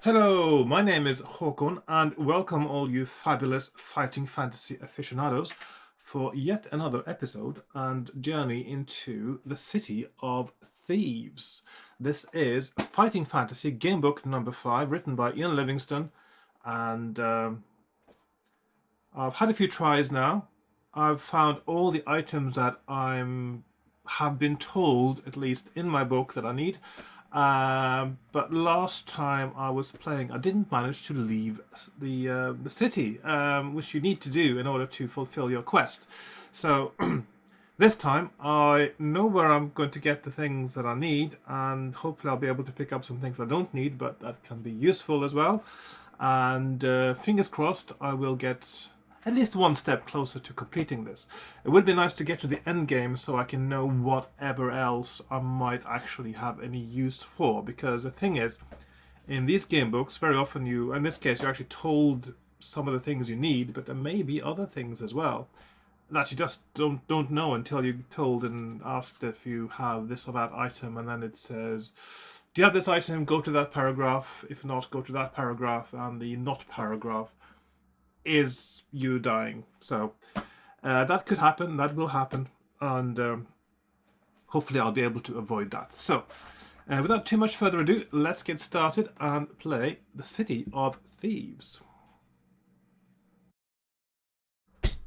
Hello, my name is Hakon, and welcome all you fabulous fighting fantasy aficionados for yet another episode and journey into the city of Thieves. This is Fighting Fantasy Gamebook number 5, written by Ian Livingston, and I've had a few tries now. I've found all the items that have been told, at least in my book, that I need. But last time I was playing, I didn't manage to leave the city, which you need to do in order to fulfill your quest. So this time I know where I'm going to get the things that I need, and hopefully I'll be able to pick up some things I don't need, but that can be useful as well. And fingers crossed, I will get at least one step closer to completing this. It would be nice to get to the end game so I can know whatever else I might actually have any use for, because the thing is, in these game books, very often in this case, you're actually told some of the things you need, but there may be other things as well that you just don't know until you're told and asked if you have this or that item, and then it says, do you have this item? Go to that paragraph. If not, go to that paragraph, and the not paragraph is you dying. So that could happen, that will happen, and hopefully I'll be able to avoid that. So without too much further ado, let's get started and play the City of Thieves.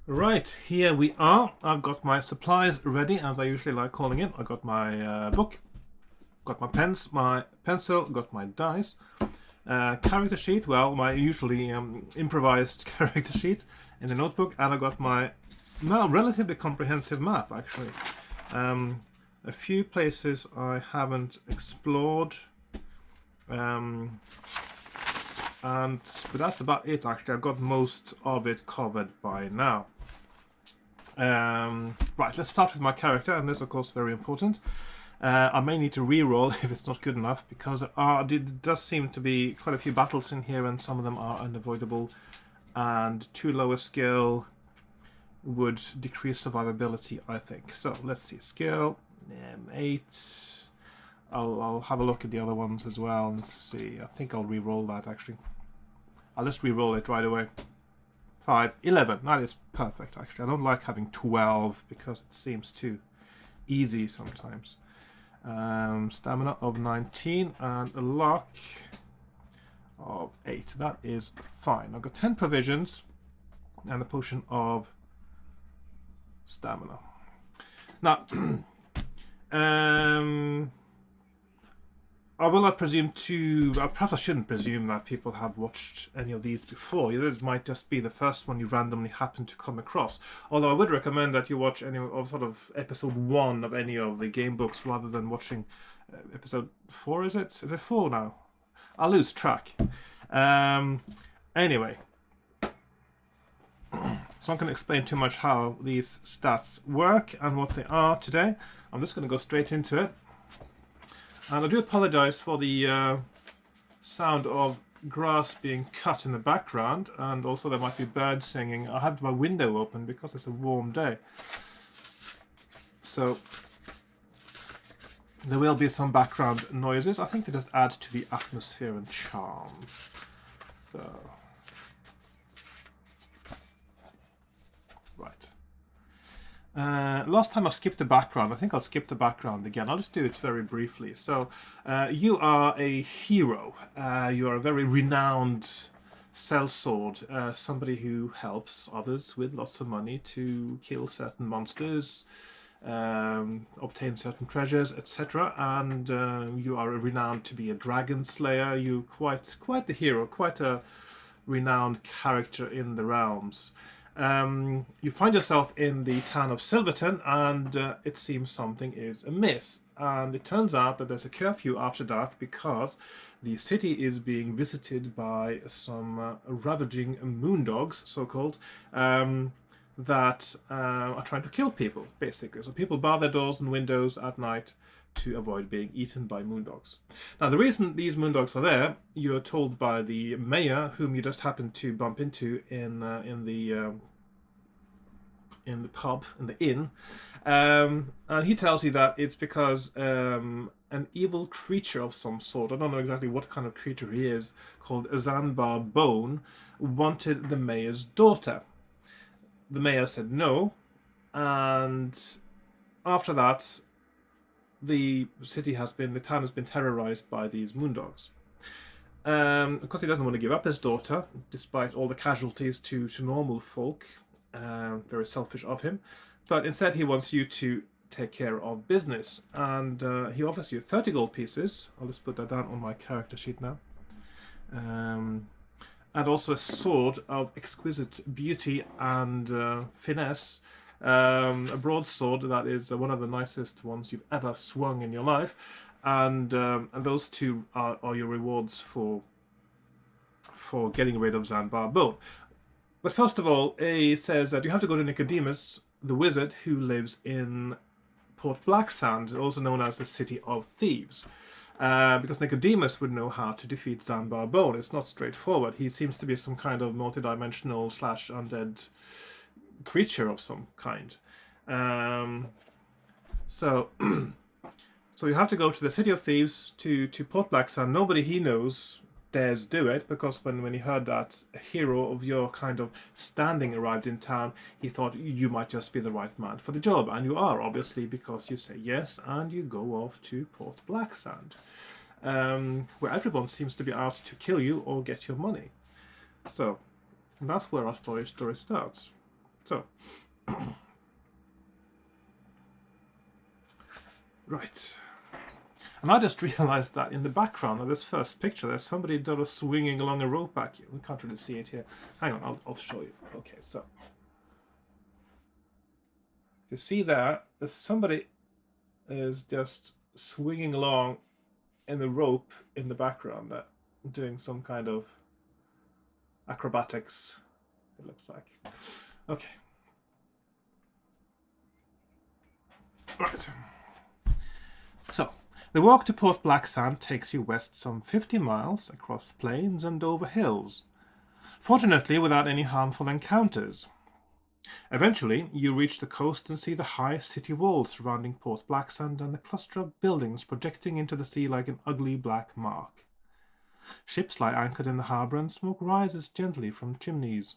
Right, here we are. I've got my supplies ready, as I usually like calling it. I've got my book, got my pens, my pencil, got my dice. Character sheet, well, my usually improvised character sheet in the notebook, and I got my relatively comprehensive map, actually. A few places I haven't explored, but that's about it, actually. I've got most of it covered by now. Right, let's start with my character, and this, of course, very important. I may need to re-roll if it's not good enough, because there does seem to be quite a few battles in here, and some of them are unavoidable, and too low a skill would decrease survivability, I think. So let's see, skill 8. I'll have a look at the other ones as well and see. I think I'll re-roll that, actually. I'll just re-roll it right away. 5, 11. That is perfect, actually. I don't like having 12 because it seems too easy sometimes. Stamina of 19 and a luck of 8. That is fine. I've got 10 provisions and a potion of stamina. Now, I will not presume perhaps I shouldn't presume that people have watched any of these before. This might just be the first one you randomly happen to come across. Although I would recommend that you watch any of sort of episode 1 of any of the game books rather than watching episode 4, is it? Is it 4 now? I lose track. Anyway. So I'm not going to explain too much how these stats work and what they are today. I'm just going to go straight into it. And I do apologize for the sound of grass being cut in the background, and also there might be birds singing. I have my window open because it's a warm day. So there will be some background noises. I think they just add to the atmosphere and charm. So, right. Last time I skipped the background. I think I'll skip the background again. I'll just do it very briefly. So, you are a hero. You are a very renowned sellsword, somebody who helps others with lots of money to kill certain monsters, obtain certain treasures, etc. And you are renowned to be a dragon slayer. You're quite the hero, quite a renowned character in the realms. You find yourself in the town of Silverton, and it seems something is amiss. And it turns out that there's a curfew after dark because the city is being visited by some ravaging moondogs, so-called, that are trying to kill people, basically. So people bar their doors and windows at night to avoid being eaten by moondogs. Now, the reason these moondogs are there, you're told by the mayor, whom you just happened to bump into in in the pub, in the inn. And he tells you that it's because an evil creature of some sort, I don't know exactly what kind of creature he is, called Zanbar Bone, wanted the mayor's daughter. The mayor said no, and after that, the town has been terrorized by these moondogs. Of course, he doesn't want to give up his daughter, despite all the casualties to normal folk. Very selfish of him. But instead, he wants you to take care of business. And he offers you 30 gold pieces. I'll just put that down on my character sheet now. And also a sword of exquisite beauty and finesse. A broadsword that is one of the nicest ones you've ever swung in your life. And those two are your rewards for getting rid of Zanbar Bone. But first of all, he says that you have to go to Nicodemus, the wizard who lives in Port Blacksand, also known as the City of Thieves. Because Nicodemus would know how to defeat Zanbar Bone. It's not straightforward. He seems to be some kind of multi-dimensional / undead creature of some kind. So you have to go to the City of Thieves, to Port Blacksand. Nobody he knows dares do it, because when he heard that a hero of your kind of standing arrived in town, he thought you might just be the right man for the job. And you are, obviously, because you say yes and you go off to Port Blacksand, where everyone seems to be out to kill you or get your money. So that's where our story starts. So right. And I just realized that in the background of this first picture, there's somebody sort of swinging along a rope back here. We can't really see it here. Hang on, I'll show you. Okay, so you see there, there's somebody is just swinging along in the rope in the background, that doing some kind of acrobatics, it looks like. Okay. Right. So, the walk to Port Blacksand takes you west some 50 miles across plains and over hills, fortunately without any harmful encounters. Eventually, you reach the coast and see the high city walls surrounding Port Blacksand and the cluster of buildings projecting into the sea like an ugly black mark. Ships lie anchored in the harbour and smoke rises gently from chimneys.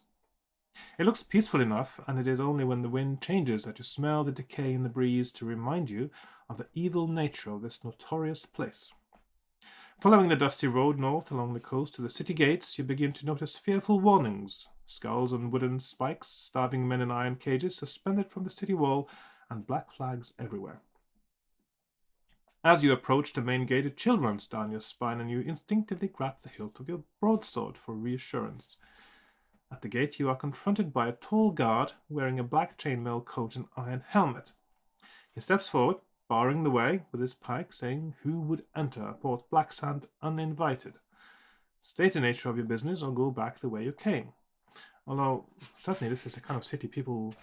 It looks peaceful enough, and it is only when the wind changes that you smell the decay in the breeze to remind you of the evil nature of this notorious place. Following the dusty road north along the coast to the city gates, you begin to notice fearful warnings: skulls on wooden spikes, starving men in iron cages suspended from the city wall, and black flags everywhere. As you approach the main gate, a chill runs down your spine, and you instinctively grab the hilt of your broadsword for reassurance. At the gate, you are confronted by a tall guard wearing a black chainmail coat and iron helmet. He steps forward, barring the way with his pike, saying, "Who would enter Port Blacksand uninvited? State the nature of your business or go back the way you came." Although, certainly this is the kind of city people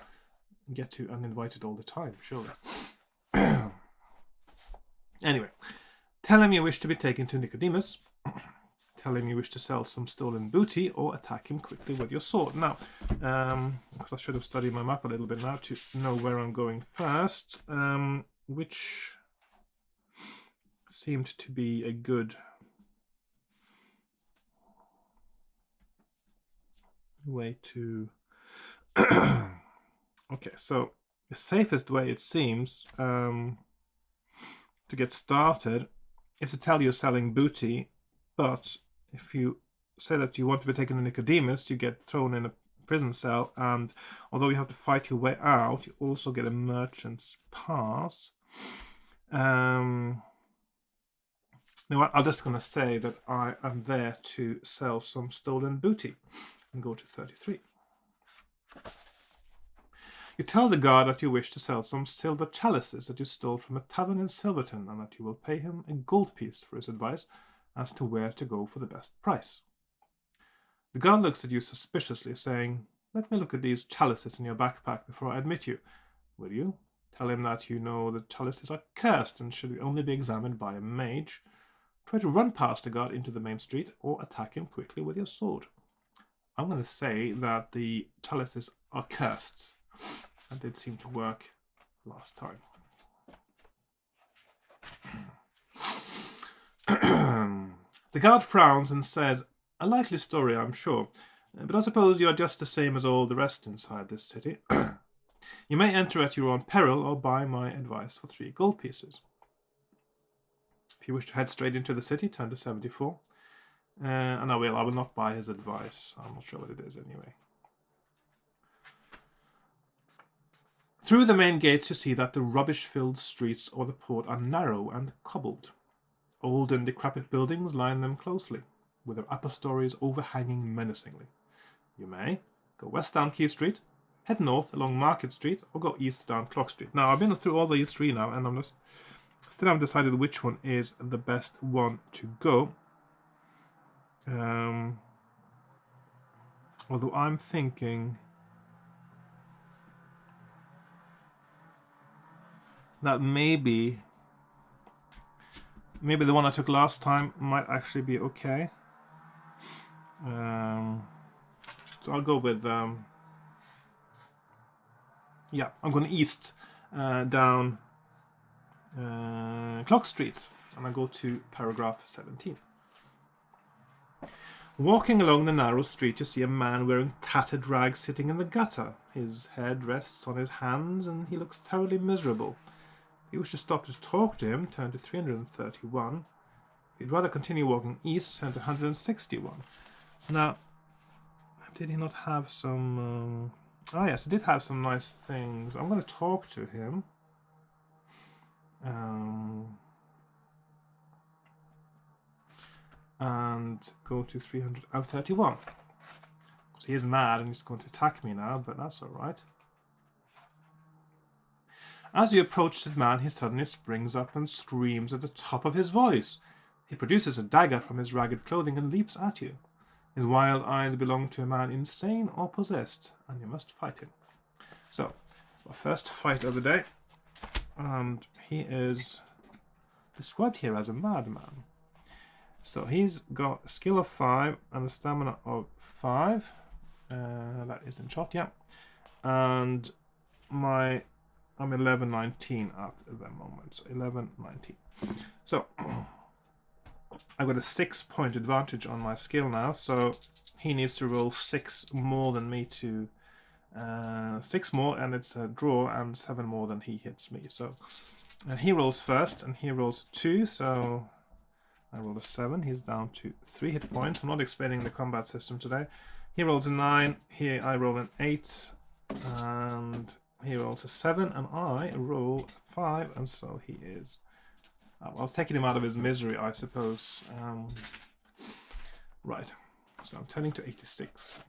get to uninvited all the time, surely. Anyway, tell him you wish to be taken to Nicodemus. Tell him you wish to sell some stolen booty, or attack him quickly with your sword. Now, because I should have studied my map a little bit now to know where I'm going first, which seemed to be a good way to... Okay, so the safest way, it seems, to get started is to tell you're selling booty, but if you say that you want to be taken to Nicodemus, you get thrown in a prison cell, and although you have to fight your way out, you also get a merchant's pass. Now, I'm just going to say that I am there to sell some stolen booty, and go to 33. You tell the guard that you wish to sell some silver chalices that you stole from a tavern in Silverton, and that you will pay him a gold piece for his advice as to where to go for the best price. The guard looks at you suspiciously, saying, "Let me look at these chalices in your backpack before I admit you." Will you? Tell him that you know the chalices are cursed and should only be examined by a mage. Try to run past the guard into the main street, or attack him quickly with your sword. I'm going to say that the chalices are cursed. That did seem to work last time. The guard frowns and says, "A likely story, I'm sure, but I suppose you are just the same as all the rest inside this city. You may enter at your own peril or buy my advice for 3 gold pieces. If you wish to head straight into the city, turn to 74. And I will not buy his advice. I'm not sure what it is anyway. Through the main gates you see that the rubbish-filled streets of the port are narrow and cobbled. Old and decrepit buildings line them closely, with their upper stories overhanging menacingly. You may go west down Key Street, head north along Market Street, or go east down Clock Street. Now, I've been through all these 3 now, and I'm still haven't decided which one is the best one to go. Although I'm thinking that maybe the one I took last time might actually be okay. So I'll go with yeah, I'm going east down Clock Street, and I go to paragraph 17. Walking along the narrow street, you see a man wearing tattered rags sitting in the gutter. His head rests on his hands, and he looks thoroughly miserable. If you wish to stop to talk to him, turn to 331. If you'd rather continue walking east, turn to 161. Now, did he not have some... Oh yes, he did have some nice things. I'm going to talk to him. And go to 331. Because he is mad and he's going to attack me now, but that's alright. As you approach the man, he suddenly springs up and screams at the top of his voice. He produces a dagger from his ragged clothing and leaps at you. His wild eyes belong to a man insane or possessed, and you must fight him. So, our first fight of the day. And he is described here as a madman. So he's got a skill of 5 and a stamina of 5. That is in shot, yeah. And I'm 11-19 at the moment. So 11-19. So I've got a 6-point advantage on my skill now. So he needs to roll 6 more than me to 6 more, and it's a draw, and 7 more than he hits me. So he rolls first, and he rolls 2. So I rolled a 7. He's down to 3 hit points. I'm not explaining the combat system today. He rolls a 9. Here I roll an 8. And he rolls a 7. And I roll a 5. And so he is... I was taking him out of his misery, I suppose. Right. So I'm turning to 86.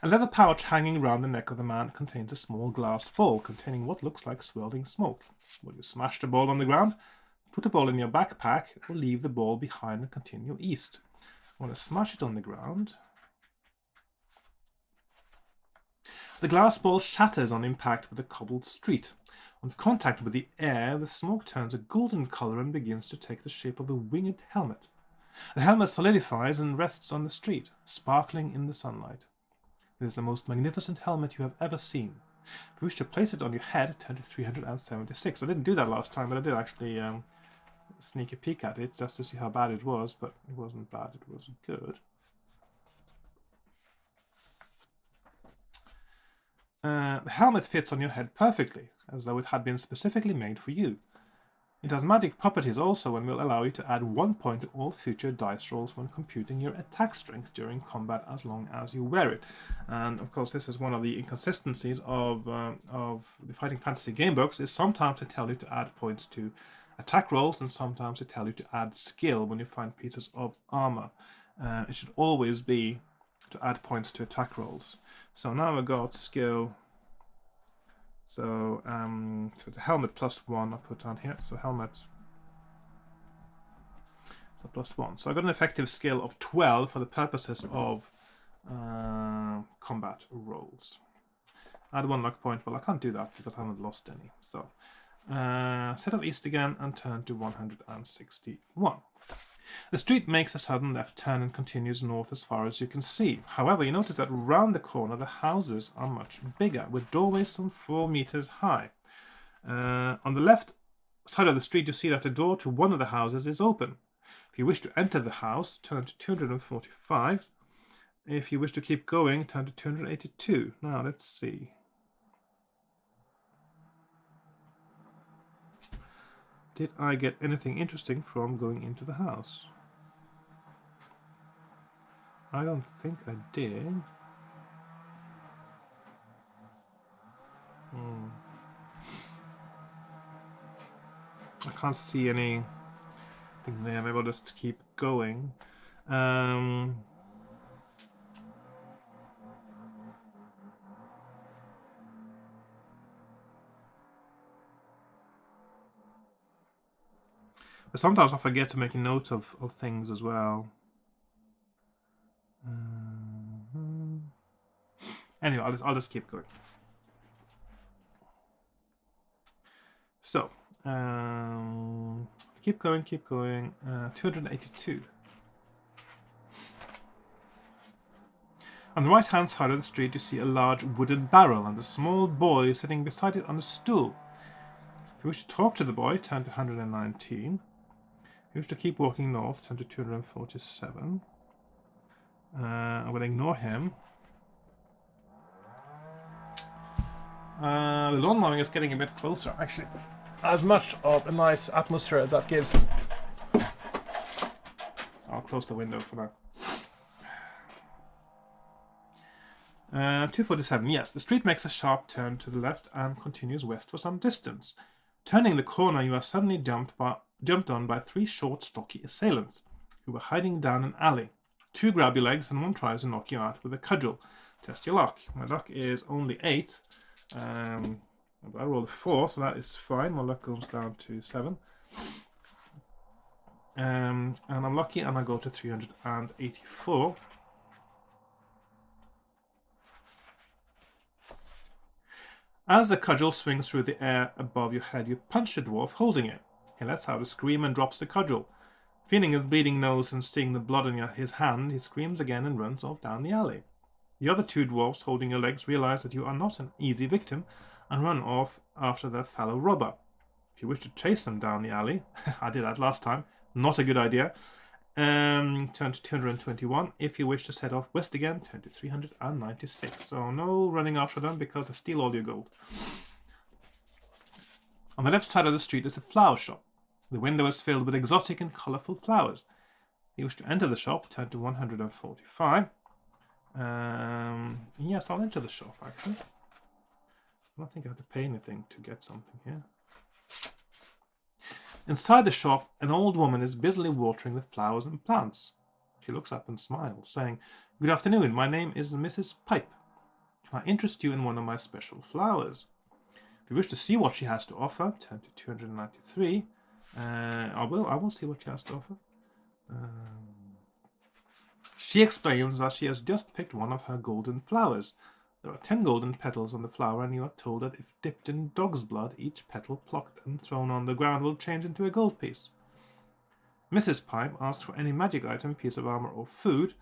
A leather pouch hanging round the neck of the man contains a small glass ball containing what looks like swirling smoke. Will you smash the ball on the ground, put the ball in your backpack, or leave the ball behind and continue east? I want to smash it on the ground. The glass ball shatters on impact with the cobbled street. On contact with the air, the smoke turns a golden color and begins to take the shape of a winged helmet. The helmet solidifies and rests on the street, sparkling in the sunlight. It is the most magnificent helmet you have ever seen. If you wish to place it on your head, turn to 376. I didn't do that last time, but I did actually sneak a peek at it just to see how bad it was, but it wasn't bad, it was good. The helmet fits on your head perfectly, as though it had been specifically made for you. It has magic properties also and will allow you to add 1 point to all future dice rolls when computing your attack strength during combat as long as you wear it. And of course this is one of the inconsistencies of the Fighting Fantasy game books, is sometimes they tell you to add points to attack rolls and sometimes they tell you to add skill when you find pieces of armor. It should always be to add points to attack rolls. So now I've got skill. So the helmet +1 I put down here. So helmet. So +1. So I got an effective skill of 12 for the purposes of combat rolls. Add 1 luck point. Well, I can't do that because I haven't lost any. So set up east again and turn to 161. The street makes a sudden left turn and continues north as far as you can see. However, you notice that round the corner the houses are much bigger, with doorways some 4 meters high. On the left side of the street, you see that the door to one of the houses is open. If you wish to enter the house, turn to 245. If you wish to keep going, turn to 282. Now, let's see. Did I get anything interesting from going into the house? I don't think I did. I can't see anything there. Maybe I'll just keep going. But sometimes I forget to make a note of things as well. Anyway, I'll just keep going. So, keep going. 282. On the right-hand side of the street, you see a large wooden barrel and a small boy sitting beside it on a stool. If you wish to talk to the boy, turn to 119. If you wish to keep walking north, turn to 247. I'm going to ignore him. The lawn mowing is getting a bit closer, actually. As much of a nice atmosphere as that gives. I'll close the window for now. 247, yes. The street makes a sharp turn to the left and continues west for some distance. Turning the corner, you are suddenly jumped on by 3 short, stocky assailants who were hiding down an alley. 2 grab your legs and 1 tries to knock you out with a cudgel. Test your luck. My luck is only 8. I rolled a 4, so that is fine. My luck goes down to 7. And I'm lucky, and I go to 384. As the cudgel swings through the air above your head, you punch the dwarf holding it. He lets out a scream and drops the cudgel. Feeling his bleeding nose and seeing the blood in his hand, he screams again and runs off down the alley. The other 2 dwarfs holding your legs realize that you are not an easy victim and run off after their fellow robber. If you wish to chase them down the alley, I did that last time, not a good idea, turn to 221. If you wish to set off west again, turn to 396. So no running after them because they steal all your gold. On the left side of the street is a flower shop. The window is filled with exotic and colorful flowers. If you wish to enter the shop, turn to 145. Yes, I'll enter the shop, actually. I don't think I have to pay anything to get something here. Inside the shop, an old woman is busily watering the flowers and plants. She looks up and smiles, saying, "Good afternoon, my name is Mrs. Pipe. Can I interest you in one of my special flowers?" If you wish to see what she has to offer, turn to 293. I will see what she has to offer. She explains that she has just picked one of her golden flowers. There are 10 golden petals on the flower, and you are told that if dipped in dog's blood, each petal plucked and thrown on the ground will change into a gold piece. Mrs. Pipe asks for any magic item, piece of armor, or food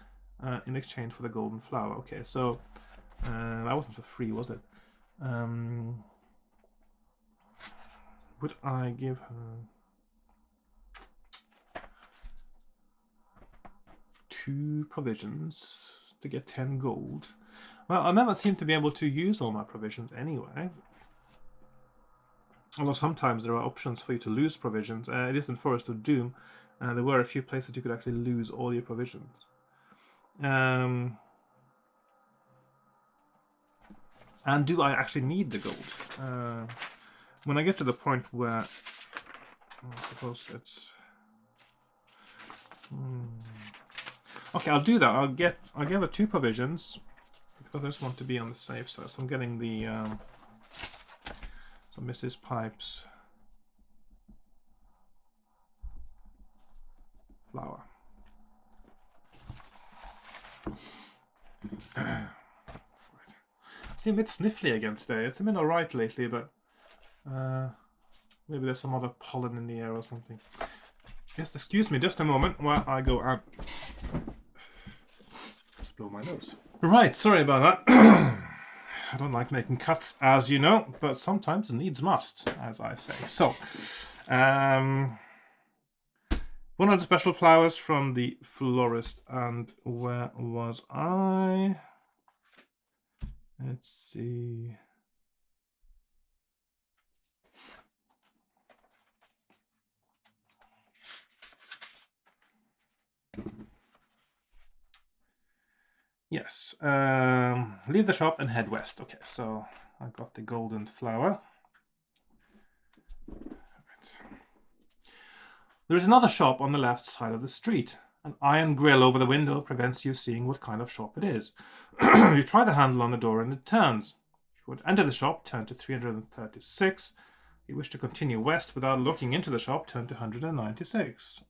in exchange for the golden flower. Okay, so that wasn't for free, was it? Would I give her 2 provisions to get 10 gold? Well, I never seem to be able to use all my provisions anyway. Although sometimes there are options for you to lose provisions. It is in Forest of Doom. There were a few places you could actually lose all your provisions. And do I actually need the gold? When I get to the point where... I suppose it's... Okay, I'll do that. I'll give her 2 provisions because I just want to be on the safe side. So I'm getting the so Mrs. Pipe's flower. Seem a bit sniffly again today. It's been alright lately, but maybe there's some other pollen in the air or something. Yes, excuse me just a moment while I go out. Just blow my nose. Right, sorry about that. I don't like making cuts, as you know, but sometimes needs must, as I say. So, one of the special flowers from the florist, and where was I? Let's see. Yes, leave the shop and head west. Okay, so I got the golden flower. Right. There's another shop on the left side of the street. An iron grill over the window prevents you seeing what kind of shop it is. You try the handle on the door and it turns. If you would enter the shop, turn to 336. If you wish to continue west without looking into the shop, turn to 196.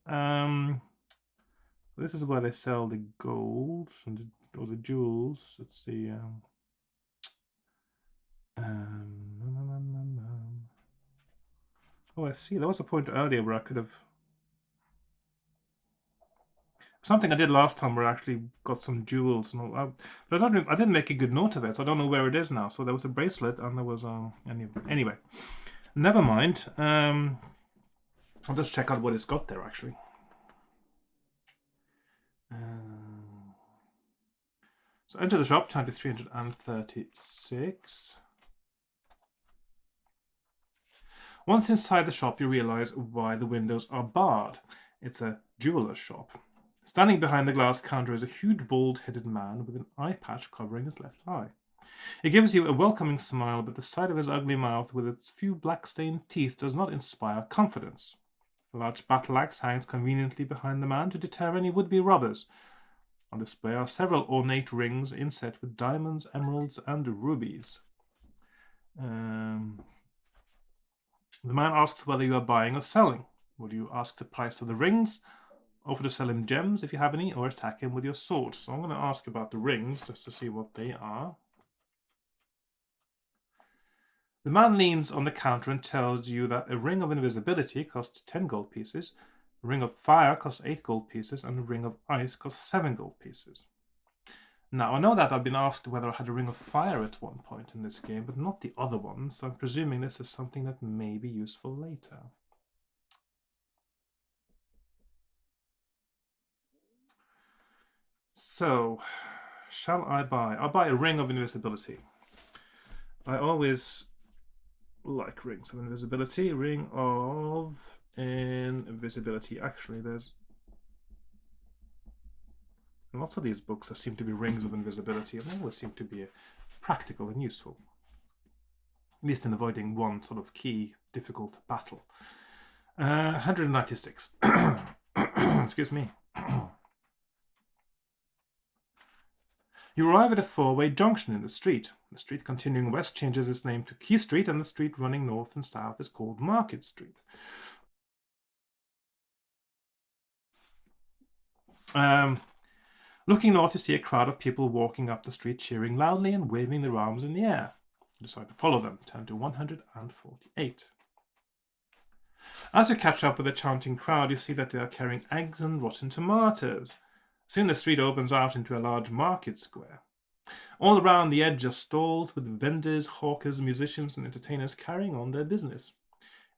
This is where they sell the gold or the jewels. Let's see. Oh, I see. There was a point earlier where I could have... Something I did last time where I actually got some jewels and all that. But I didn't make a good note of it, so I don't know where it is now. So there was a bracelet and there was... Anyway. Never mind. I'll just check out what it's got there, actually. So enter the shop, turn to 336. Once inside the shop, you realize why the windows are barred. It's a jeweler's shop. Standing behind the glass counter is a huge bald-headed man with an eye patch covering his left eye. He gives you a welcoming smile, but the sight of his ugly mouth with its few black-stained teeth does not inspire confidence. A large battle axe hangs conveniently behind the man to deter any would-be robbers. On display are several ornate rings inset with diamonds, emeralds, and rubies. The man asks whether you are buying or selling. Would you ask the price of the rings, offer to sell him gems if you have any, or attack him with your sword? So I'm going to ask about the rings just to see what they are. The man leans on the counter and tells you that a ring of invisibility costs 10 gold pieces, a ring of fire costs 8 gold pieces, and a ring of ice costs 7 gold pieces. Now, I know that I've been asked whether I had a ring of fire at one point in this game, but not the other one, so I'm presuming this is something that may be useful later. So, shall I buy? I'll buy a ring of invisibility. I always like rings of invisibility. Ring of invisibility. Actually, there's lots of these books that seem to be rings of invisibility, and they always seem to be practical and useful. At least in avoiding one sort of key difficult battle. 196. Excuse me. You arrive at a four-way junction in the street. The street continuing west changes its name to Key Street, and the street running north and south is called Market Street. Looking north, you see a crowd of people walking up the street, cheering loudly and waving their arms in the air. You decide to follow them. Turn to 148. As you catch up with the chanting crowd, you see that they are carrying eggs and rotten tomatoes. Soon the street opens out into a large market square. All around the edge are stalls with vendors, hawkers, musicians, and entertainers carrying on their business.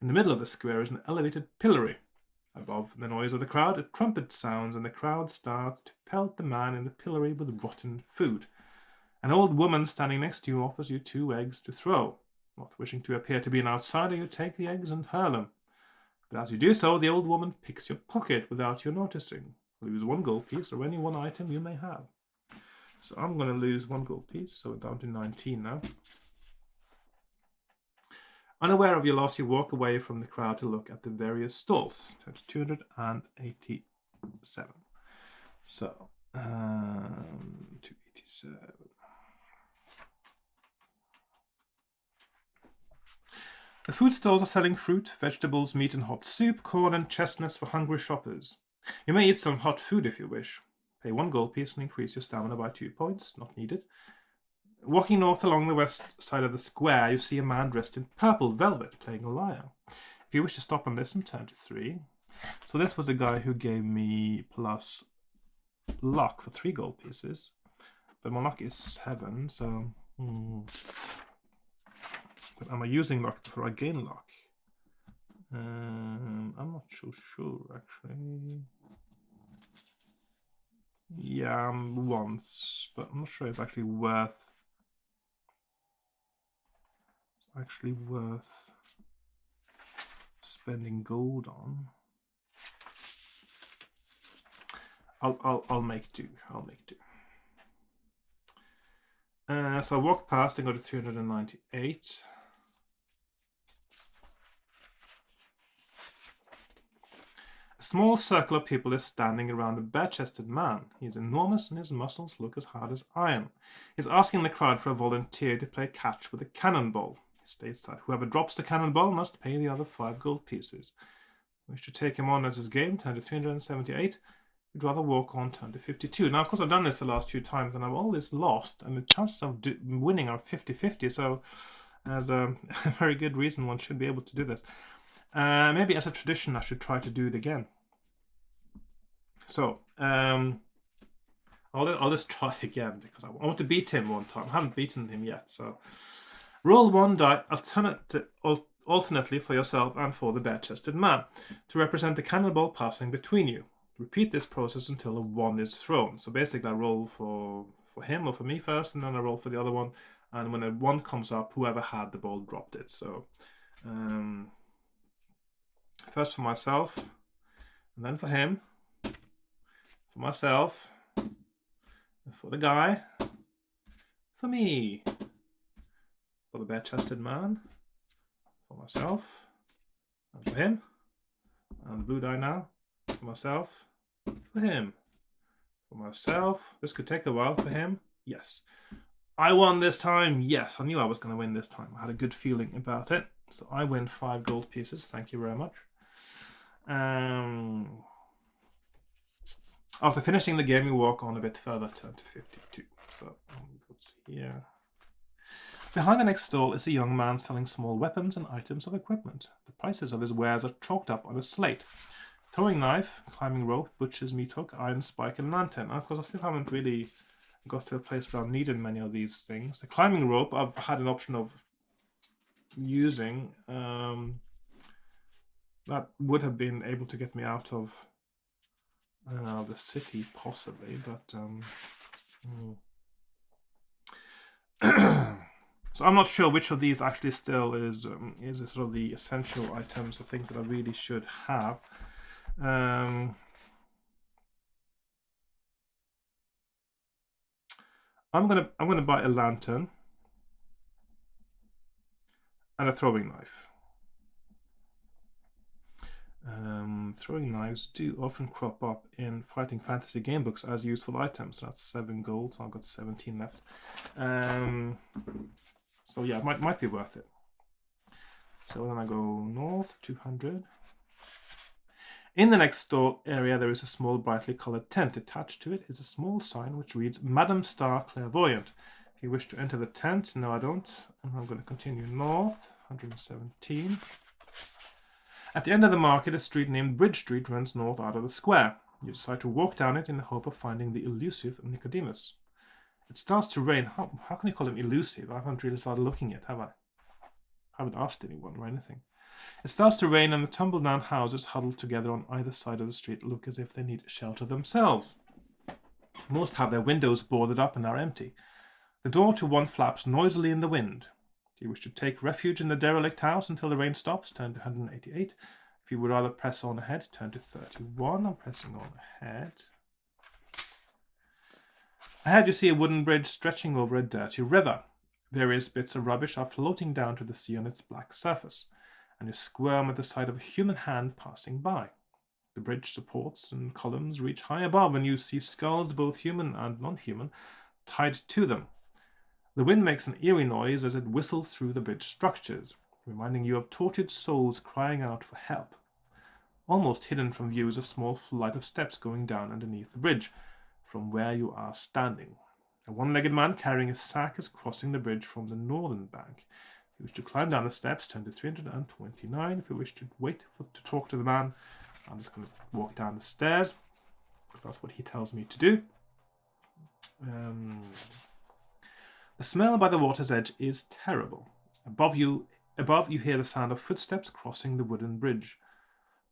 In the middle of the square is an elevated pillory. Above the noise of the crowd, a trumpet sounds, and the crowd starts to pelt the man in the pillory with rotten food. An old woman standing next to you offers you 2 eggs to throw. Not wishing to appear to be an outsider, you take the eggs and hurl them. But as you do so, the old woman picks your pocket without you noticing. Lose 1 gold piece or any one item you may have. So I'm going to lose 1 gold piece, so we're down to 19 now. Unaware of your loss, you walk away from the crowd to look at the various stalls. 287. So, 287. The food stalls are selling fruit, vegetables, meat and hot soup, corn and chestnuts for hungry shoppers. You may eat some hot food if you wish. Pay 1 gold piece and increase your stamina by 2 points. Not needed. Walking north along the west side of the square, you see a man dressed in purple velvet playing a lyre. If you wish to stop and listen, turn to 3. So this was the guy who gave me plus luck for 3 gold pieces. But my luck is 7, so... But am I using luck before I gain luck? I'm not so sure, actually. Yeah, once, but I'm not sure it's actually worth spending gold on. I'll make do. So I walk past and go to 398. A small circle of people is standing around a bare-chested man. He is enormous and his muscles look as hard as iron. He's asking the crowd for a volunteer to play catch with a cannonball. He states that whoever drops the cannonball must pay the other 5 gold pieces. I wish to take him on as his game, turn to 378. We'd rather walk on, turn to 52. Now, of course, I've done this the last few times, and I've always lost, and the chances of winning are 50-50, so as a very good reason one should be able to do this. Maybe as a tradition, I should try to do it again. So, I'll just try again, because I want to beat him one time. I haven't beaten him yet, so... Roll 1 die alternately for yourself and for the bare-chested man, to represent the cannonball passing between you. Repeat this process until a 1 is thrown. So basically I roll for him or for me first, and then I roll for the other one, and when a 1 comes up, whoever had the ball dropped it. So first for myself, and then for him, for myself, for the guy, for me, for the bare-chested man, for myself, and for him, and blue die now, for myself, for him, for myself. This could take a while. For him, yes. I won this time. Yes, I knew I was going to win this time. I had a good feeling about it. So I win 5 gold pieces. Thank you very much. After finishing the game, you walk on a bit further, turn to 52. So go here. Behind the next stall is a young man selling small weapons and items of equipment. The prices of his wares are chalked up on a slate. Throwing knife, climbing rope, butcher's meat hook, iron spike, and lantern. Of course, I still haven't really got to a place where I've needed many of these things. The climbing rope, I've had an option of using. That would have been able to get me out of the city, possibly, but... So I'm not sure which of these actually still is sort of the essential items, the things that I really should have. I'm gonna buy a lantern and a throwing knife. Throwing knives do often crop up in fighting fantasy game books as useful items. So that's 7 gold, so I've got 17 left. So yeah, it might be worth it. So then I go north, 200. In the next store area, there is a small brightly colored tent. Attached to it is a small sign which reads, Madame Star Clairvoyant. If you wish to enter the tent, no I don't. And I'm going to continue north, 117. At the end of the market, a street named Bridge Street runs north out of the square. You decide to walk down it in the hope of finding the elusive Nicodemus. It starts to rain. How can you call him elusive? I haven't really started looking yet, have I? I haven't asked anyone or anything. It starts to rain and the tumble-down houses huddled together on either side of the street look as if they need shelter themselves. Most have their windows boarded up and are empty. The door to one flaps noisily in the wind. If you wish to take refuge in the derelict house until the rain stops, turn to 188. If you would rather press on ahead, turn to 31. I'm pressing on ahead. Ahead you see a wooden bridge stretching over a dirty river. Various bits of rubbish are floating down to the sea on its black surface, and you squirm at the sight of a human hand passing by. The bridge supports and columns reach high above, and you see skulls, both human and non-human, tied to them. The wind makes an eerie noise as it whistles through the bridge structures, reminding you of tortured souls crying out for help. Almost hidden from view is a small flight of steps going down underneath the bridge, from where you are standing. A one-legged man carrying a sack is crossing the bridge from the northern bank. If you wish to climb down the steps, turn to 329. If you wish to wait to talk to the man, I'm just going to walk down the stairs, because that's what he tells me to do. The smell by the water's edge is terrible. Above you hear the sound of footsteps crossing the wooden bridge.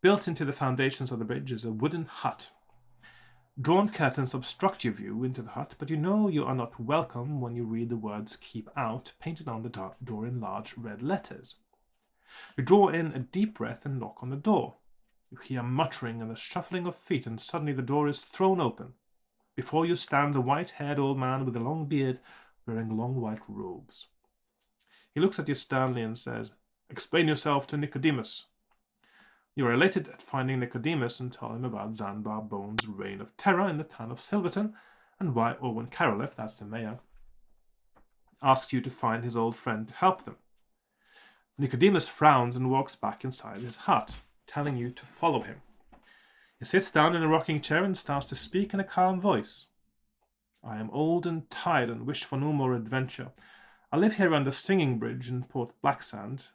Built into the foundations of the bridge is a wooden hut. Drawn curtains obstruct your view into the hut, but you know you are not welcome when you read the words "Keep Out" painted on the door in large red letters. You draw in a deep breath and knock on the door. You hear muttering and the shuffling of feet, and suddenly the door is thrown open. Before you stands a white-haired old man with a long beard, wearing long white robes. He looks at you sternly and says, "Explain yourself to Nicodemus." You are elated at finding Nicodemus and tell him about Zanbar Bone's reign of terror in the town of Silverton, and why Owen Caroliff, that's the mayor, asks you to find his old friend to help them. Nicodemus frowns and walks back inside his hut, telling you to follow him. He sits down in a rocking chair and starts to speak in a calm voice. "I am old and tired and wish for no more adventure. I live here under Singing Bridge in Port Blacksand,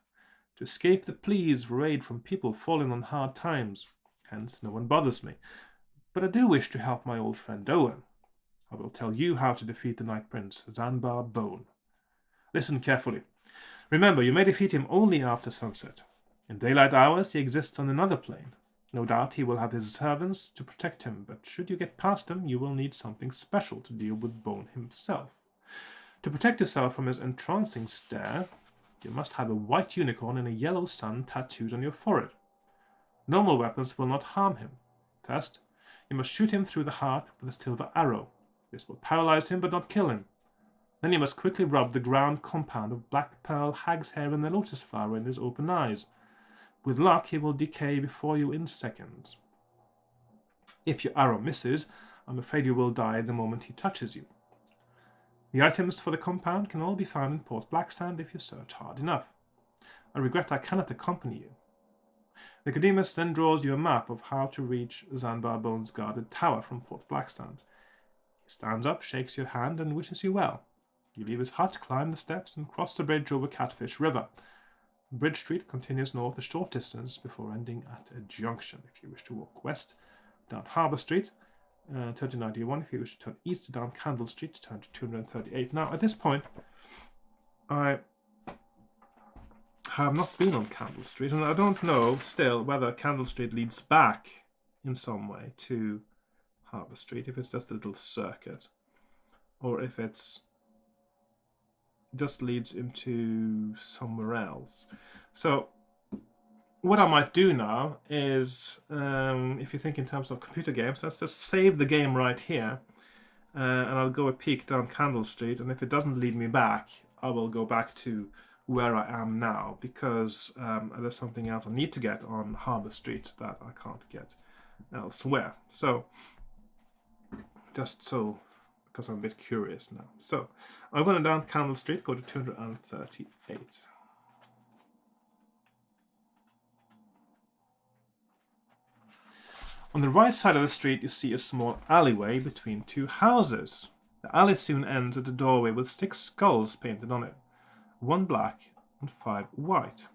to escape the pleas for aid from people fallen on hard times. Hence no one bothers me. But I do wish to help my old friend Owen. I will tell you how to defeat the Night Prince, Zanbar Bone. Listen carefully. Remember, you may defeat him only after sunset. In daylight hours he exists on another plane. No doubt he will have his servants to protect him, but should you get past him, you will need something special to deal with Bone himself. To protect yourself from his entrancing stare, you must have a white unicorn and a yellow sun tattooed on your forehead. Normal weapons will not harm him. First, you must shoot him through the heart with a silver arrow. This will paralyze him but not kill him. Then you must quickly rub the ground compound of black pearl, hag's hair, and the lotus flower in his open eyes. With luck, he will decay before you in seconds. If your arrow misses, I'm afraid you will die the moment he touches you. The items for the compound can all be found in Port Blacksand if you search hard enough. I regret I cannot accompany you. Nicodemus then draws you a map of how to reach Zanbar Bone's guarded tower from Port Blacksand. He stands up, shakes your hand, and wishes you well. You leave his hut, climb the steps, and cross the bridge over Catfish River. Bridge Street continues north a short distance before ending at a junction. If you wish to walk west, down Harbour Street, turn to 91. If you wish to turn east down Candle Street, turn to 238. Now, at this point, I have not been on Candle Street, and I don't know still whether Candle Street leads back in some way to Harbour Street, if it's just a little circuit, or if it's just leads into somewhere else. So what I might do now is, if you think in terms of computer games, let's just save the game right here, and I'll go a peek down Candle Street, and if it doesn't lead me back, I will go back to where I am now, because there's something else I need to get on Harbour Street that I can't get elsewhere. So, just so, because I'm a bit curious now. So, I'm going down Candle Street, go to 238. On the right side of the street, you see a small alleyway between two houses. The alley soon ends at a doorway with 6 skulls painted on it, 1 black and 5 white.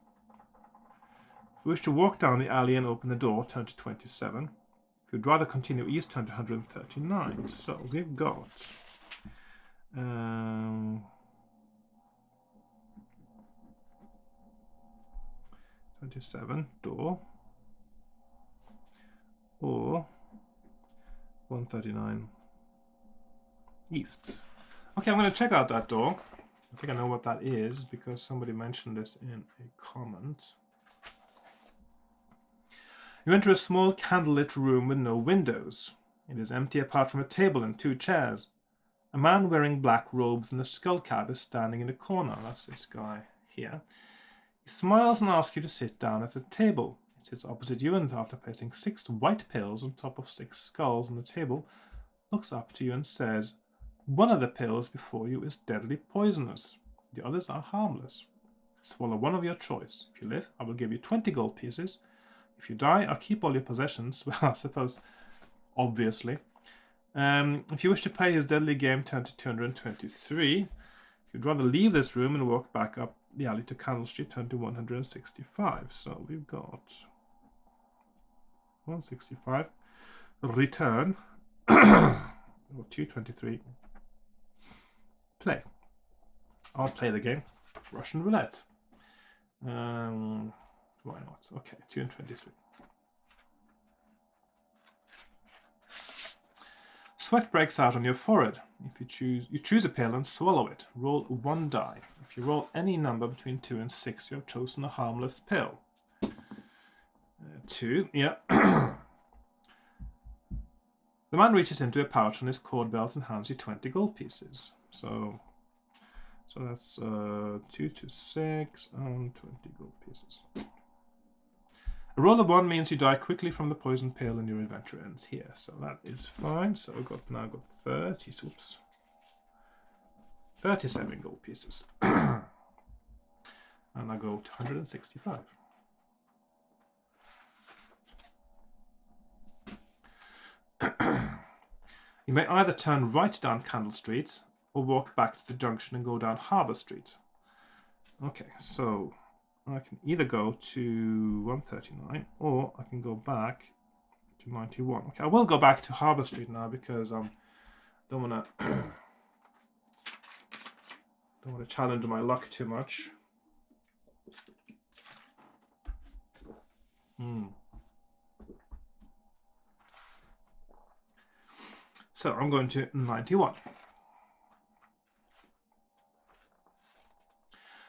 If you wish to walk down the alley and open the door, turn to 27. If you'd rather continue east, turn to 139. So we've got 27 door, or 139 east. Okay, I'm going to check out that door. I think I know what that is because somebody mentioned this in a comment. You enter a small candlelit room with no windows. It is empty apart from a table and 2 chairs. A man wearing black robes and a skull cap is standing in the corner. That's this guy here. He smiles and asks you to sit down at the table. He sits opposite you, and after placing 6 white pills on top of 6 skulls on the table, looks up to you and says, "One of the pills before you is deadly poisonous. The others are harmless. Swallow one of your choice. If you live, I will give you 20 gold pieces. If you die, I'll keep all your possessions." Well, I suppose, obviously. If you wish to play his deadly game, turn to 223. If you'd rather leave this room and walk back up the alley to Candle Street, turn to 165. So we've got 165. Return. 223. Play. I'll play the game. Russian roulette. Why not? Okay, 223. Sweat breaks out on your forehead. If you choose a pill and swallow it. Roll 1 die. If you roll any number between 2 and 6, you have chosen a harmless pill. 2, yeah. The man reaches into a pouch on his cord belt and hands you 20 gold pieces. So that's 2 to 6 and 20 gold pieces. A roll of 1 means you die quickly from the poison pill and your adventure ends here. So that is fine. So I've now got 37 gold pieces. And I go to 165. You may either turn right down Candle Street or walk back to the junction and go down Harbour Street. Okay, so I can either go to 139 or I can go back to 91. Okay, I will go back to Harbour Street now because I don't want to challenge my luck too much. So I'm going to 91.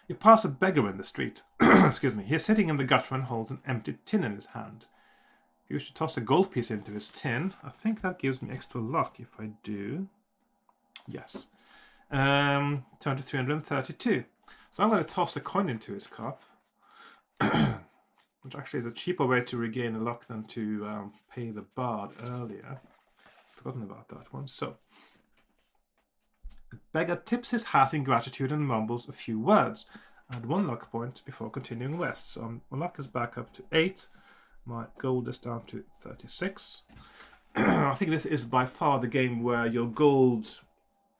You pass a beggar in the street. Excuse me. He is sitting in the gutter and holds an empty tin in his hand. If you wish to toss a gold piece into his tin, I think that gives me extra luck if I do. Yes. Turn to 332. So I'm going to toss a coin into his cup, which actually is a cheaper way to regain a luck than to pay the bard earlier. Forgotten about that one. So the beggar tips his hat in gratitude and mumbles a few words. Add 1 luck point before continuing west. So my luck is back up to 8. My gold is down to 36. I think this is by far the game where your gold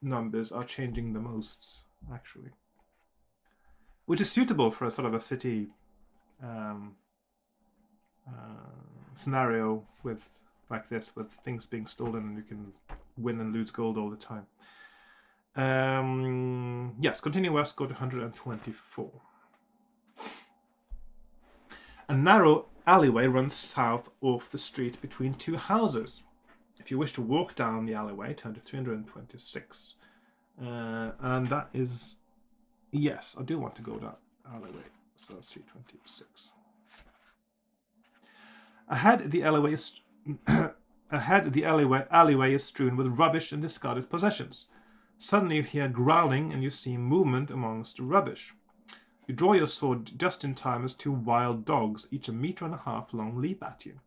numbers are changing the most, actually. Which is suitable for a sort of a city scenario like this, with things being stolen and you can win and lose gold all the time. Yes, continue west, go to 124. A narrow alleyway runs south off the street between 2 houses. If you wish to walk down the alleyway, turn to 326. And that is... Yes, I do want to go down alleyway. So that's 326. Ahead, the alleyway is strewn with rubbish and discarded possessions. Suddenly you hear growling and you see movement amongst the rubbish. You draw your sword just in time as 2 wild dogs, each 1.5 meters long, leap at you.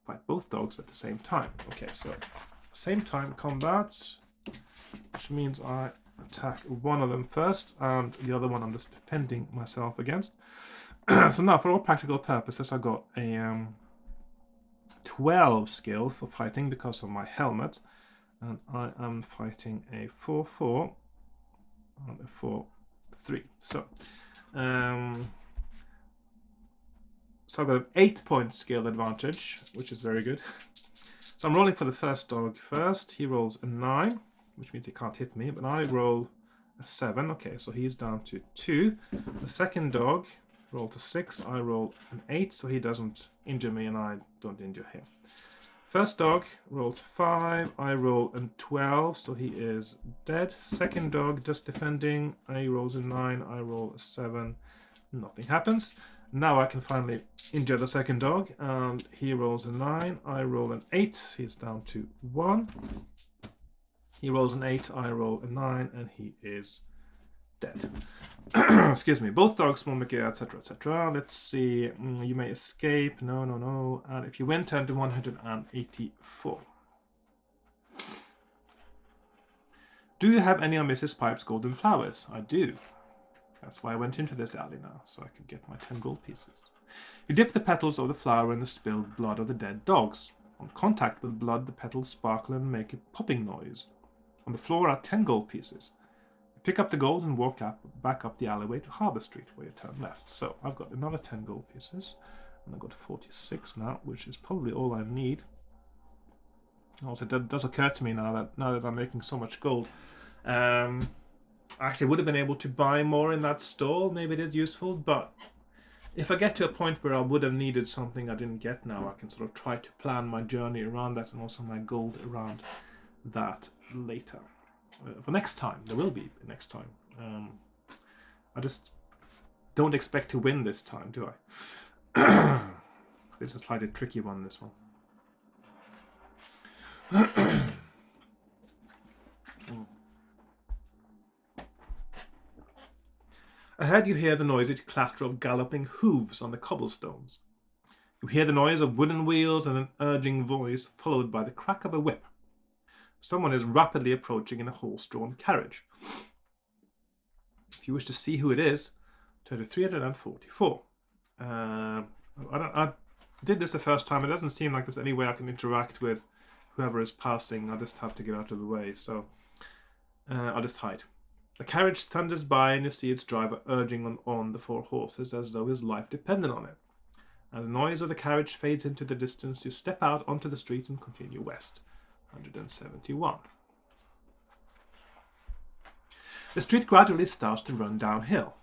Fight both dogs at the same time. Okay, so same time combat, which means I attack one of them first and the other one I'm just defending myself against. So now, for all practical purposes, I got a 12 skill for fighting because of my helmet, and I am fighting a 4-4 and a 4-3. So I've got an 8-point skill advantage, which is very good. So I'm rolling for the first dog first. He rolls a 9, which means he can't hit me, but I roll a 7. Okay, so he's down to 2. The second dog rolls a 6. I roll an 8, so he doesn't injure me and I don't injure him. First dog rolls 5. I roll a 12, so he is dead. Second dog just defending. He rolls a 9. I roll a 7. Nothing happens. Now I can finally injure the second dog, and he rolls a 9. I roll an 8. He's down to 1. He rolls an 8. I roll a 9, and he is dead. Excuse me. Both dogs will make it, etc., etc. Let's see. You may escape. No, no, no. And if you win, turn to 184. Do you have any of Mrs. Pipe's golden flowers? I do. That's why I went into this alley now, so I could get my 10 gold pieces. You dip the petals of the flower in the spilled blood of the dead dogs. On contact with blood, the petals sparkle and make a popping noise. On the floor are 10 gold pieces. You pick up the gold and walk back up the alleyway to Harbour Street, where you turn left. So I've got another 10 gold pieces. And I got 46 now, which is probably all I need. Also, it does occur to me now that I'm making so much gold. I actually would have been able to buy more in that stall. Maybe it is useful, but if I get to a point where I would have needed something I didn't get now, I can sort of try to plan my journey around that and also my gold around that later. For next time, there will be next time. I just don't expect to win this time, do I? It's a slightly tricky one, this one. Ahead you hear the noisy clatter of galloping hooves on the cobblestones. You hear the noise of wooden wheels and an urging voice, followed by the crack of a whip. Someone is rapidly approaching in a horse-drawn carriage. If you wish to see who it is, turn to 344. I did this the first time. It doesn't seem like there's any way I can interact with whoever is passing. I just have to get out of the way, so I'll just hide. The carriage thunders by and you see its driver urging on the four horses as though his life depended on it. As the noise of the carriage fades into the distance, you step out onto the street and continue west. 171. The street gradually starts to run downhill.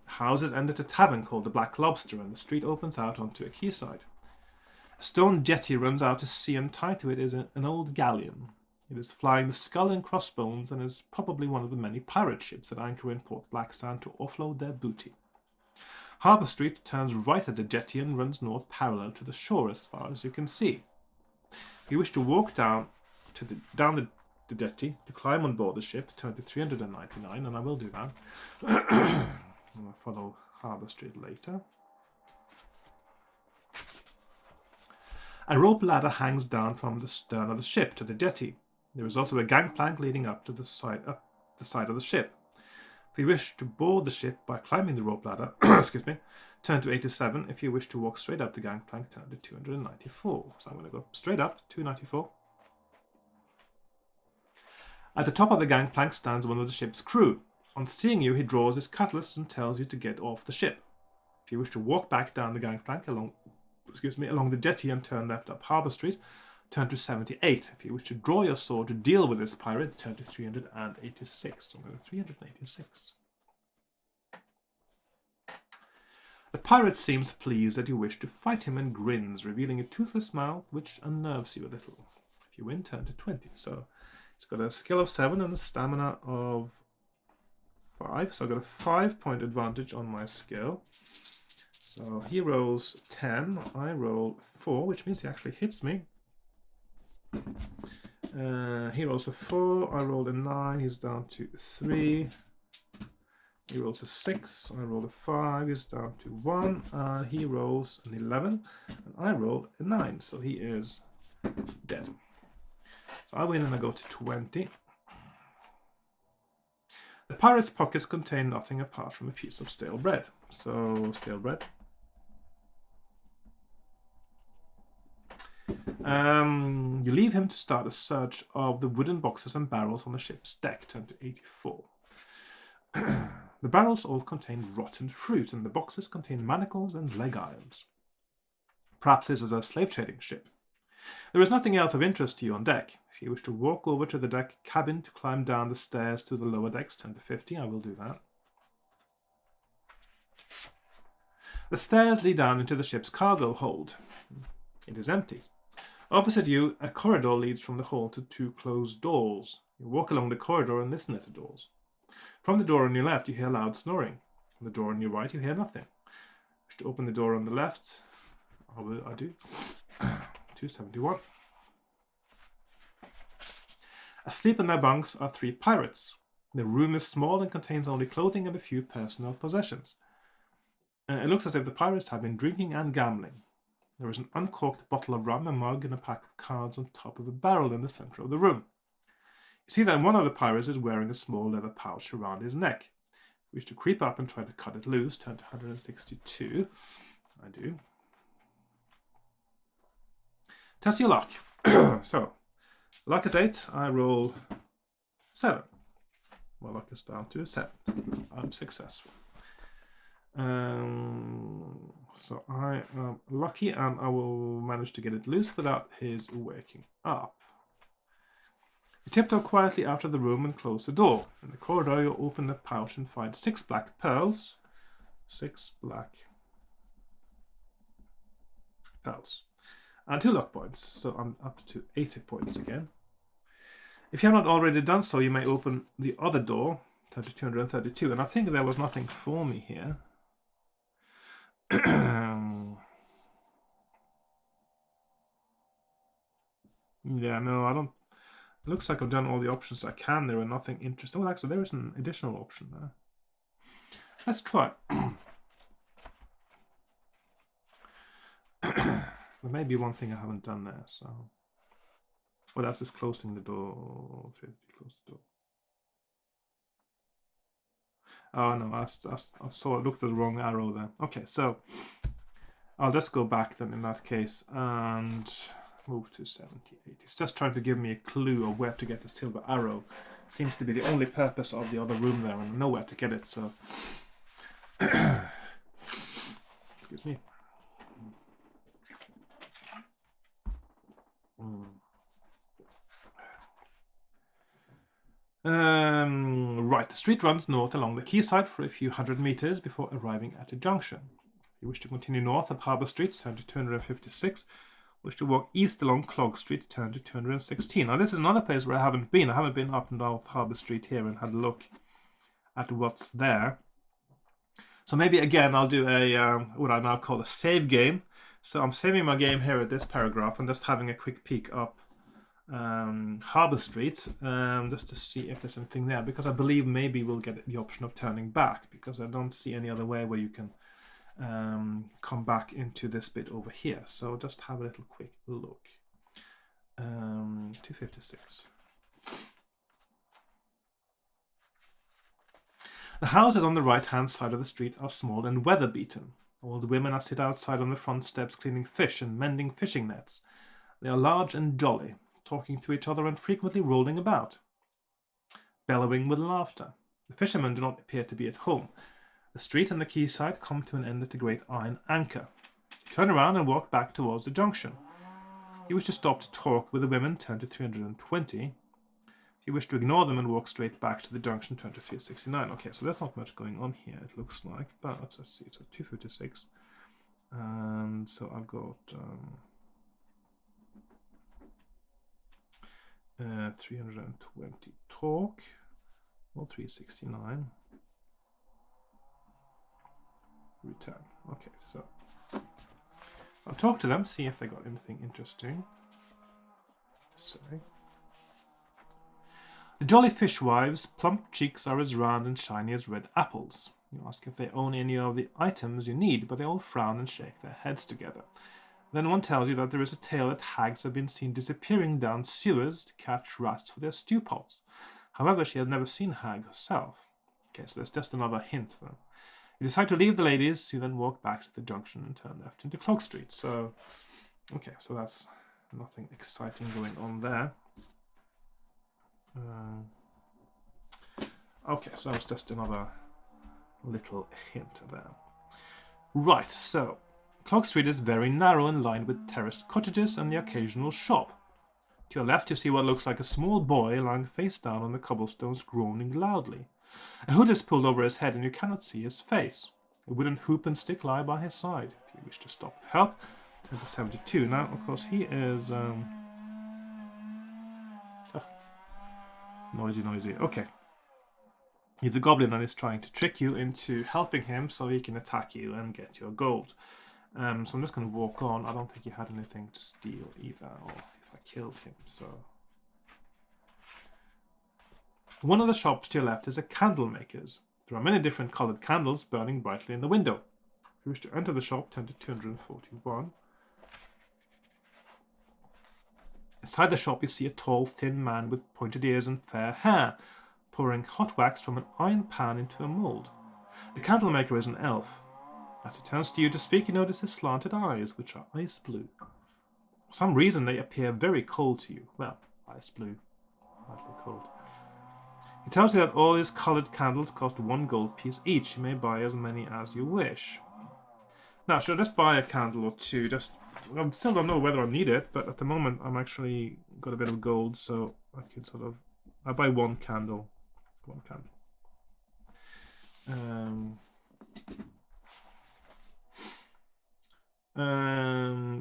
The houses end at a tavern called the Black Lobster and the street opens out onto a quayside. A stone jetty runs out to sea and tied to it is an old galleon. It is flying the Skull and Crossbones and is probably one of the many pirate ships that anchor in Port Blacksand to offload their booty. Harbour Street turns right at the jetty and runs north parallel to the shore as far as you can see. If you wish to walk down the jetty to climb on board the ship, turn to 399, and I will do that. I'll follow Harbour Street later. A rope ladder hangs down from the stern of the ship to the jetty. There is also a gangplank leading up to the side of the ship. If you wish to board the ship by climbing the rope ladder, turn to 87. If you wish to walk straight up the gangplank, turn to 294. So I'm going to go straight up, 294. At the top of the gangplank stands one of the ship's crew. On seeing you, he draws his cutlass and tells you to get off the ship. If you wish to walk back down the gangplank along the jetty and turn left up Harbour Street, turn to 78. If you wish to draw your sword to deal with this pirate, turn to 386. So I'm going to 386. The pirate seems pleased that you wish to fight him and grins, revealing a toothless mouth which unnerves you a little. If you win, turn to 20. So it's got a skill of 7 and a stamina of 5. So I've got a 5-point advantage on my skill. So he rolls 10, I roll 4, which means he actually hits me. He rolls a 4, I rolled a 9, he's down to 3. He rolls a 6, I roll a 5, he's down to 1. He rolls an 11, and I roll a 9, so he is dead. So I win and I go to 20. The pirate's pockets contain nothing apart from a piece of stale bread. So, stale bread. You leave him to start a search of the wooden boxes and barrels on the ship's deck. Turn to 84. The barrels all contain rotten fruit, and the boxes contain manacles and leg irons. Perhaps this is a slave trading ship. There is nothing else of interest to you on deck. If you wish to walk over to the deck cabin to climb down the stairs to the lower decks, turn to 50. I will do that. The stairs lead down into the ship's cargo hold. It is empty. Opposite you, a corridor leads from the hall to 2 closed doors. You walk along the corridor and listen at the doors. From the door on your left, you hear loud snoring. From the door on your right, you hear nothing. Wish to open the door on the left? I do. 271. Asleep in their bunks are 3 pirates. The room is small and contains only clothing and a few personal possessions. It looks as if the pirates have been drinking and gambling. There is an uncorked bottle of rum, a mug, and a pack of cards on top of a barrel in the center of the room. You see that one of the pirates is wearing a small leather pouch around his neck. If you wish to creep up and try to cut it loose, turn to 162. I do. Test your luck. So, luck is 8. I roll 7. My luck is down to 7. I'm successful. So I am lucky and I will manage to get it loose without his waking up. You tiptoe quietly out of the room and close the door. In the corridor, you open the pouch and find 6 black pearls. 6 black pearls. And 2 luck points, so I'm up to 80 points again. If you have not already done so, you may open the other door, 232, and I think there was nothing for me here. Yeah, no, I don't. Looks like I've done all the options I can. There are nothing interesting. Oh, actually, there is an additional option there. Let's try. There may be one thing I haven't done there, so. Well, that's just closing the door. Close the door. Oh no, I looked at the wrong arrow there. Okay, so I'll just go back then in that case and move to 78. It's just trying to give me a clue of where to get the silver arrow. Seems to be the only purpose of the other room there, and I know where to get it, so. Excuse me. Right, the street runs north along the quayside for a few hundred meters before arriving at a junction. If you wish to continue north up Harbour Street, turn to 256. Wish to walk east along Clog Street, turn to 216. Now this is another place where I haven't been. I haven't been up and down Harbour Street here and had a look at what's there. So maybe again I'll do a what I now call a save game. So I'm saving my game here at this paragraph and just having a quick peek up Harbour Street just to see if there's anything there, because I believe maybe we'll get the option of turning back, because I don't see any other way where you can come back into this bit over here. So just have a little quick look. 256. The houses on the right-hand side of the street are small and weather-beaten. All the women are sit outside on the front steps cleaning fish and mending fishing nets. They are large and jolly, talking to each other and frequently rolling about, bellowing with laughter. The fishermen do not appear to be at home. The street and the quayside come to an end at the great iron anchor. You turn around and walk back towards the junction. If you wish to stop to talk with the women, turn to 320. If you wish to ignore them and walk straight back to the junction, turn to 369. Okay, so there's not much going on here, it looks like, but let's see, it's at 256. And so I've got 320 talk, or 369. Return. Okay, so I'll talk to them, see if they got anything interesting. Sorry. The jolly fishwives' plump cheeks are as round and shiny as red apples. You ask if they own any of the items you need, but they all frown and shake their heads together. Then one tells you that there is a tale that hags have been seen disappearing down sewers to catch rats for their stew pots. However, she has never seen Hag herself. Okay, so there's just another hint then. You decide to leave the ladies, you then walk back to the junction and turn left into Clog Street. So, okay, so that's nothing exciting going on there. Okay, so that's just another little hint there. Right, so Clog Street is very narrow and lined with terraced cottages and the occasional shop. To your left, you see what looks like a small boy lying face down on the cobblestones, groaning loudly. A hood is pulled over his head and you cannot see his face. A wooden hoop and stick lie by his side. If you wish to stop help, turn to 72. Now, of course, he is... Noisy. Okay. He's a goblin and is trying to trick you into helping him so he can attack you and get your gold. So I'm just going to walk on. I don't think he had anything to steal either, or if I killed him, so... One of the shops to your left is a candle maker's. There are many different coloured candles burning brightly in the window. If you wish to enter the shop, turn to 241. Inside the shop you see a tall, thin man with pointed ears and fair hair, pouring hot wax from an iron pan into a mould. The candle maker is an elf. As he turns to you to speak, you notice his slanted eyes, which are ice blue. For some reason they appear very cold to you. Well, ice blue. Might be cold. He tells you that all his coloured candles cost 1 gold piece each. You may buy as many as you wish. Now, should I just buy a candle or two? I still don't know whether I need it, but at the moment I'm actually got a bit of gold, so I could sort of... I buy one candle. One candle.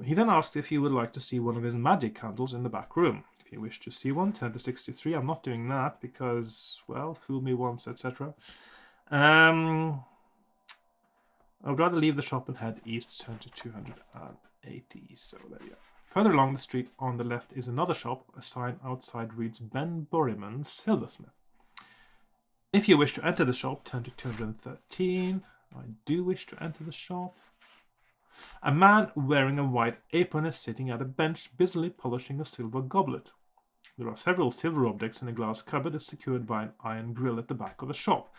He then asked if you would like to see one of his magic candles in the back room. If you wish to see one, turn to 63. I'm not doing that because, well, fool me once, etc. I would rather leave the shop and head east, turn to 280. So there you go. Further along the street on the left is another shop. A sign outside reads Ben Borriman's Silversmith. If you wish to enter the shop, turn to 213. I do wish to enter the shop. A man wearing a white apron is sitting at a bench, busily polishing a silver goblet. There are several silver objects in a glass cupboard secured by an iron grill at the back of the shop.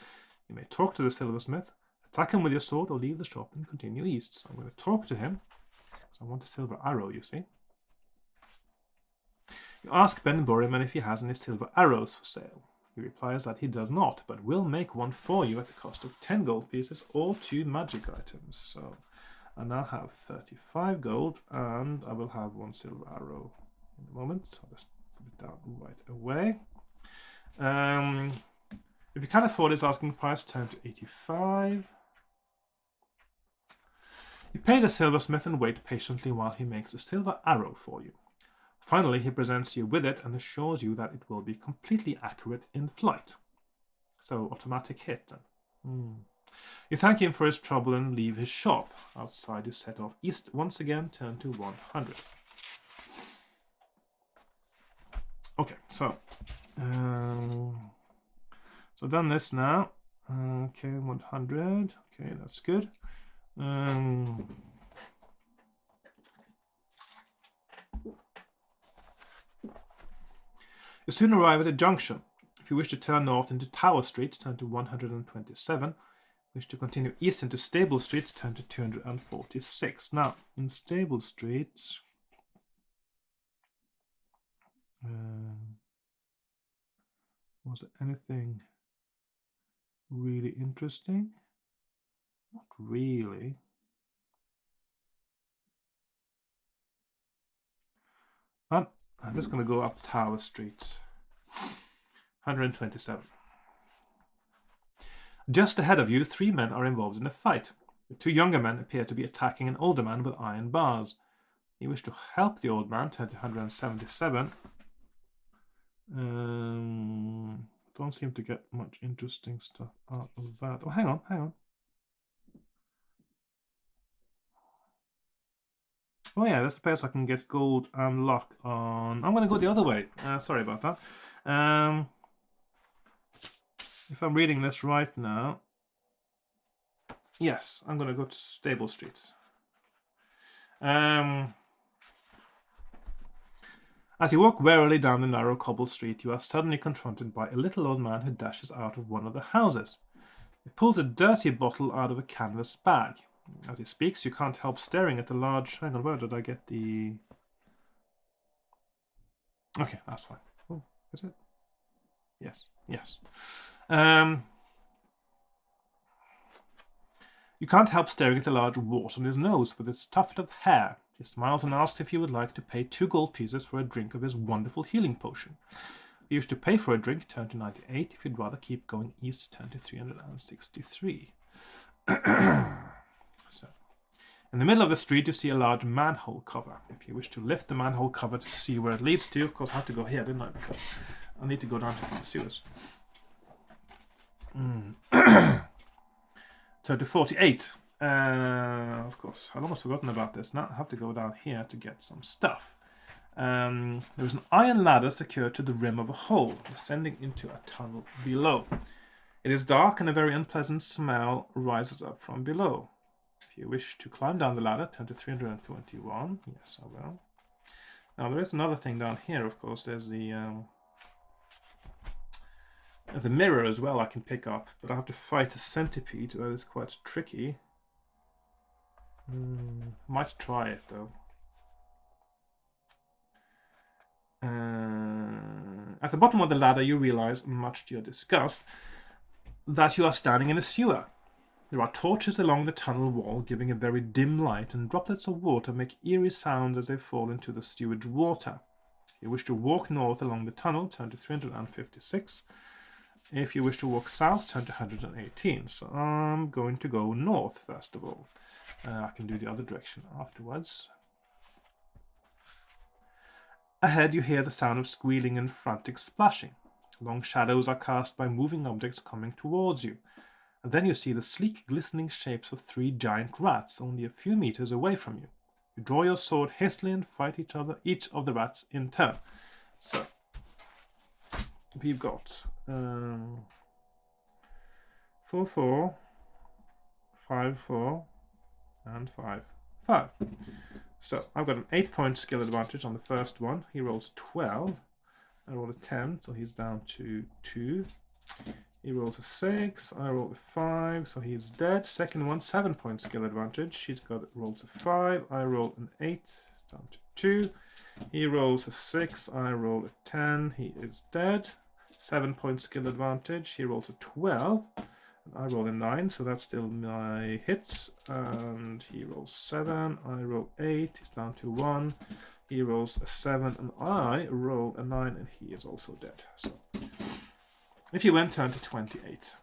You may talk to the silversmith, attack him with your sword, or leave the shop and continue east. So I'm going to talk to him, because I want a silver arrow, you see. You ask Ben Borriman if he has any silver arrows for sale. He replies that he does not, but will make one for you at the cost of 10 gold pieces or 2 magic items. So I now have 35 gold, and I will have 1 silver arrow in a moment. So I'll just put it down right away. If you can afford his asking price, turn to 85. You pay the silversmith and wait patiently while he makes a silver arrow for you. Finally, he presents you with it and assures you that it will be completely accurate in flight. So, automatic hit then. You thank him for his trouble and leave his shop. Outside, you set off east once again, turn to 100. Okay, so done this now. Okay, 100. Okay, that's good. You soon arrive at a junction. If you wish to turn north into Tower Street, turn to 127. Wish to continue east into Stable Street, turn to 246. Now, in Stable Street, was there anything really interesting? Not really. I'm just going to go up Tower Street. 127. Just ahead of you, 3 men are involved in a fight. The 2 younger men appear to be attacking an older man with iron bars. You wish to help the old man, turn to 177. Don't seem to get much interesting stuff out of that. Oh, hang on. Oh yeah, that's the place I can get gold and luck on. I'm going to go the other way. Sorry about that. If I'm reading this right now, yes, I'm going to go to Stable Street. As you walk warily down the narrow cobble street, you are suddenly confronted by a little old man who dashes out of one of the houses. He pulls a dirty bottle out of a canvas bag. As he speaks, you can't help staring at the large... Hang on, where did I get the... Okay, that's fine. Oh, is it? Yes. You can't help staring at the large wart on his nose with its tuft of hair. He smiles and asks if you would like to pay 2 gold pieces for a drink of his wonderful healing potion. If you wish to pay for a drink, turn to 98. If you'd rather keep going east, turn to 363. So, in the middle of the street, you see a large manhole cover. If you wish to lift the manhole cover to see where it leads to, of course, I had to go here, didn't I? Because I need to go down to the sewers. Turn to 48. Of course, I'd almost forgotten about this. Now I have to go down here to get some stuff. There is an iron ladder secured to the rim of a hole, descending into a tunnel below. It is dark and a very unpleasant smell rises up from below. If you wish to climb down the ladder, turn to 321. Yes, I will. Now there is another thing down here, of course. There's a mirror as well I can pick up, but I have to fight a centipede. That is quite tricky. Might try it though. At the bottom of the ladder, you realize, much to your disgust, that you are standing in a sewer. There are torches along the tunnel wall, giving a very dim light, and droplets of water make eerie sounds as they fall into the sewage water. If you wish to walk north along the tunnel, turn to 356. If you wish to walk south, turn to 118. So I'm going to go north first of all. I can do the other direction afterwards. Ahead you hear the sound of squealing and frantic splashing. Long shadows are cast by moving objects coming towards you. And then you see the sleek, glistening shapes of 3 giant rats only a few meters away from you. You draw your sword hastily and fight each of the rats in turn. So, we've got 4-4, 5-4, and 5-5. So, I've got an 8-point skill advantage on the first one. He rolls a 12. I roll a 10, so he's down to 2. He rolls a 6, I roll a 5, so he's dead. Second one, 7-point skill advantage. He's rolls a 5, I roll an 8, he's down to 2. He rolls a 6, I roll a 10, he is dead. 7-point skill advantage, he rolls a 12, and I roll a 9, so that's still my hits. And he rolls 7, I roll 8, he's down to 1. He rolls a 7, and I roll a 9, and he is also dead. So, if you went, turn to 28.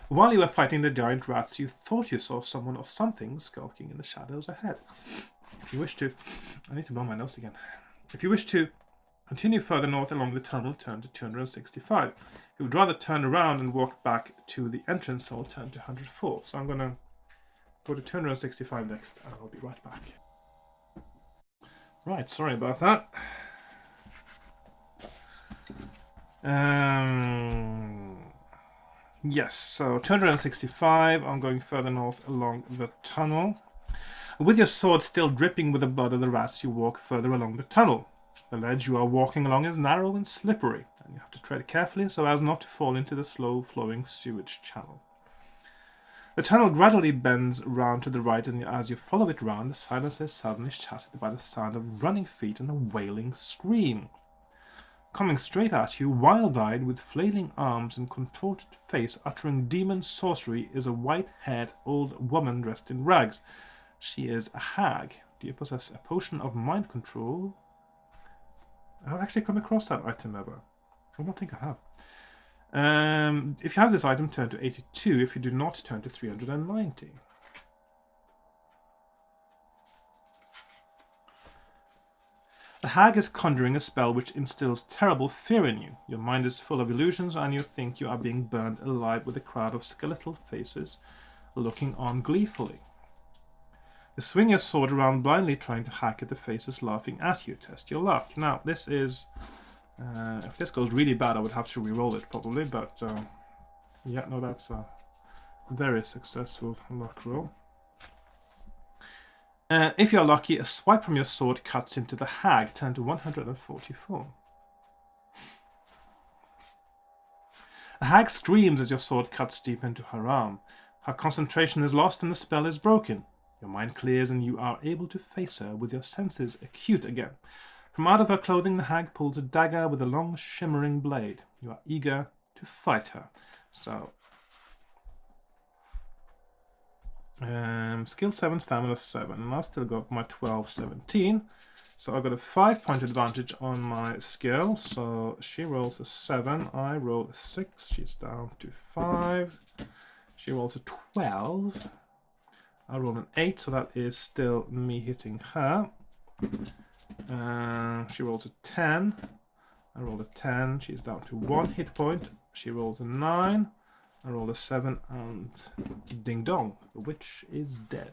While you were fighting the giant rats, you thought you saw someone or something skulking in the shadows ahead. If you wish to... I need to blow my nose again. If you wish to continue further north along the tunnel, turn to 265. If you would rather turn around and walk back to the entrance hall, turn to 104. So I'm going to go to 265 next, and I'll be right back. Right, sorry about that. Yes, so 265, I'm going further north along the tunnel. With your sword still dripping with the blood of the rats, you walk further along the tunnel. The ledge you are walking along is narrow and slippery, and you have to tread carefully so as not to fall into the slow-flowing sewage channel. The tunnel gradually bends round to the right, and as you follow it round, the silence is suddenly shattered by the sound of running feet and a wailing scream. Coming straight at you, wild-eyed, with flailing arms and contorted face, uttering demon sorcery, is a white-haired old woman dressed in rags. She is a hag. Do you possess a potion of mind control? I've actually come across that item ever. I don't think I have. If you have this item, turn to 82. If you do not, turn to 390. The hag is conjuring a spell which instills terrible fear in you. Your mind is full of illusions, and you think you are being burned alive with a crowd of skeletal faces looking on gleefully. You swing your sword around blindly, trying to hack at the faces laughing at you. Test your luck. Now, this is... if this goes really bad, I would have to re-roll it probably, but yeah, no, that's a very successful luck roll. If you're lucky, a swipe from your sword cuts into the hag. Turn to 144. The hag screams as your sword cuts deep into her arm. Her concentration is lost and the spell is broken. Your mind clears and you are able to face her with your senses acute again. From out of her clothing, the hag pulls a dagger with a long, shimmering blade. You are eager to fight her. So, skill 7, stamina 7. And I still got my 12, 17. So I've got a 5-point advantage on my skill. So she rolls a 7, I roll a 6. She's down to 5. She rolls a 12. I roll an 8, so that is still me hitting her. She rolls a 10. I roll a 10. She's down to 1 hit point. She rolls a 9. I roll a 7, and ding dong, the witch is dead.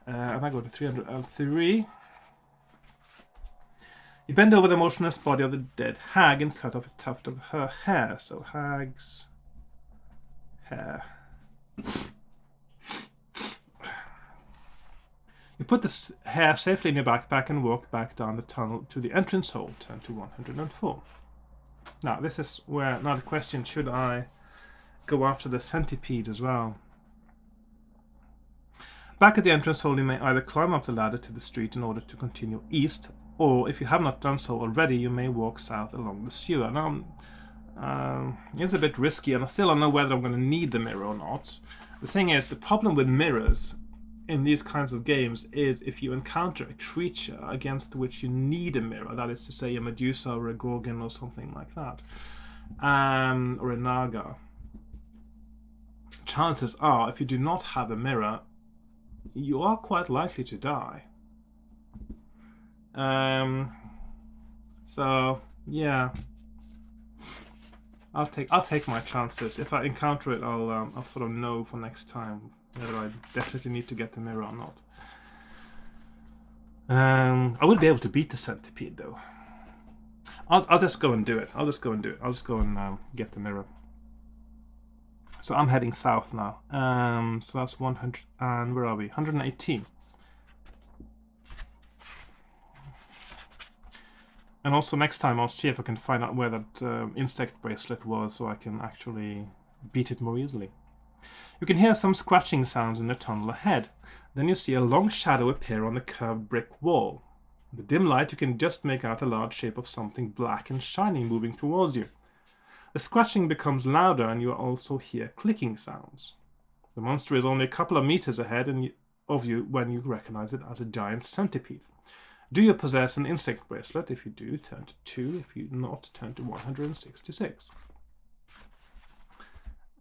And I go to 303. You bend over the motionless body of the dead hag and cut off a tuft of her hair. So hag's hair. You put the hair safely in your backpack and walk back down the tunnel to the entrance hole. Turn to 104. Now, this is where, now the question, should I go after the centipede as well? Back at the entrance hole, you may either climb up the ladder to the street in order to continue east, or if you have not done so already, you may walk south along the sewer. Now, It's a bit risky, and I still don't know whether I'm going to need the mirror or not. The thing is, the problem with mirrors in these kinds of games is if you encounter a creature against which you need a mirror, that is to say a Medusa or a Gorgon or something like that, or a Naga, chances are, if you do not have a mirror, you are quite likely to die. So yeah, I'll take my chances. If I encounter it, I'll sort of know for next time whether I definitely need to get the mirror or not. I will be able to beat the centipede though. I'll just go and do it. I'll just go and get the mirror. So I'm heading south now. So that's 100 and where are we? 118. And also next time I'll see if I can find out where that insect bracelet was so I can actually beat it more easily. You can hear some scratching sounds in the tunnel ahead. Then you see a long shadow appear on the curved brick wall. In the dim light you can just make out a large shape of something black and shiny moving towards you. The scratching becomes louder and you also hear clicking sounds. The monster is only a couple of meters ahead of you when you recognize it as a giant centipede. Do you possess an insect bracelet? If you do, turn to 2. If you do not, turn to 166.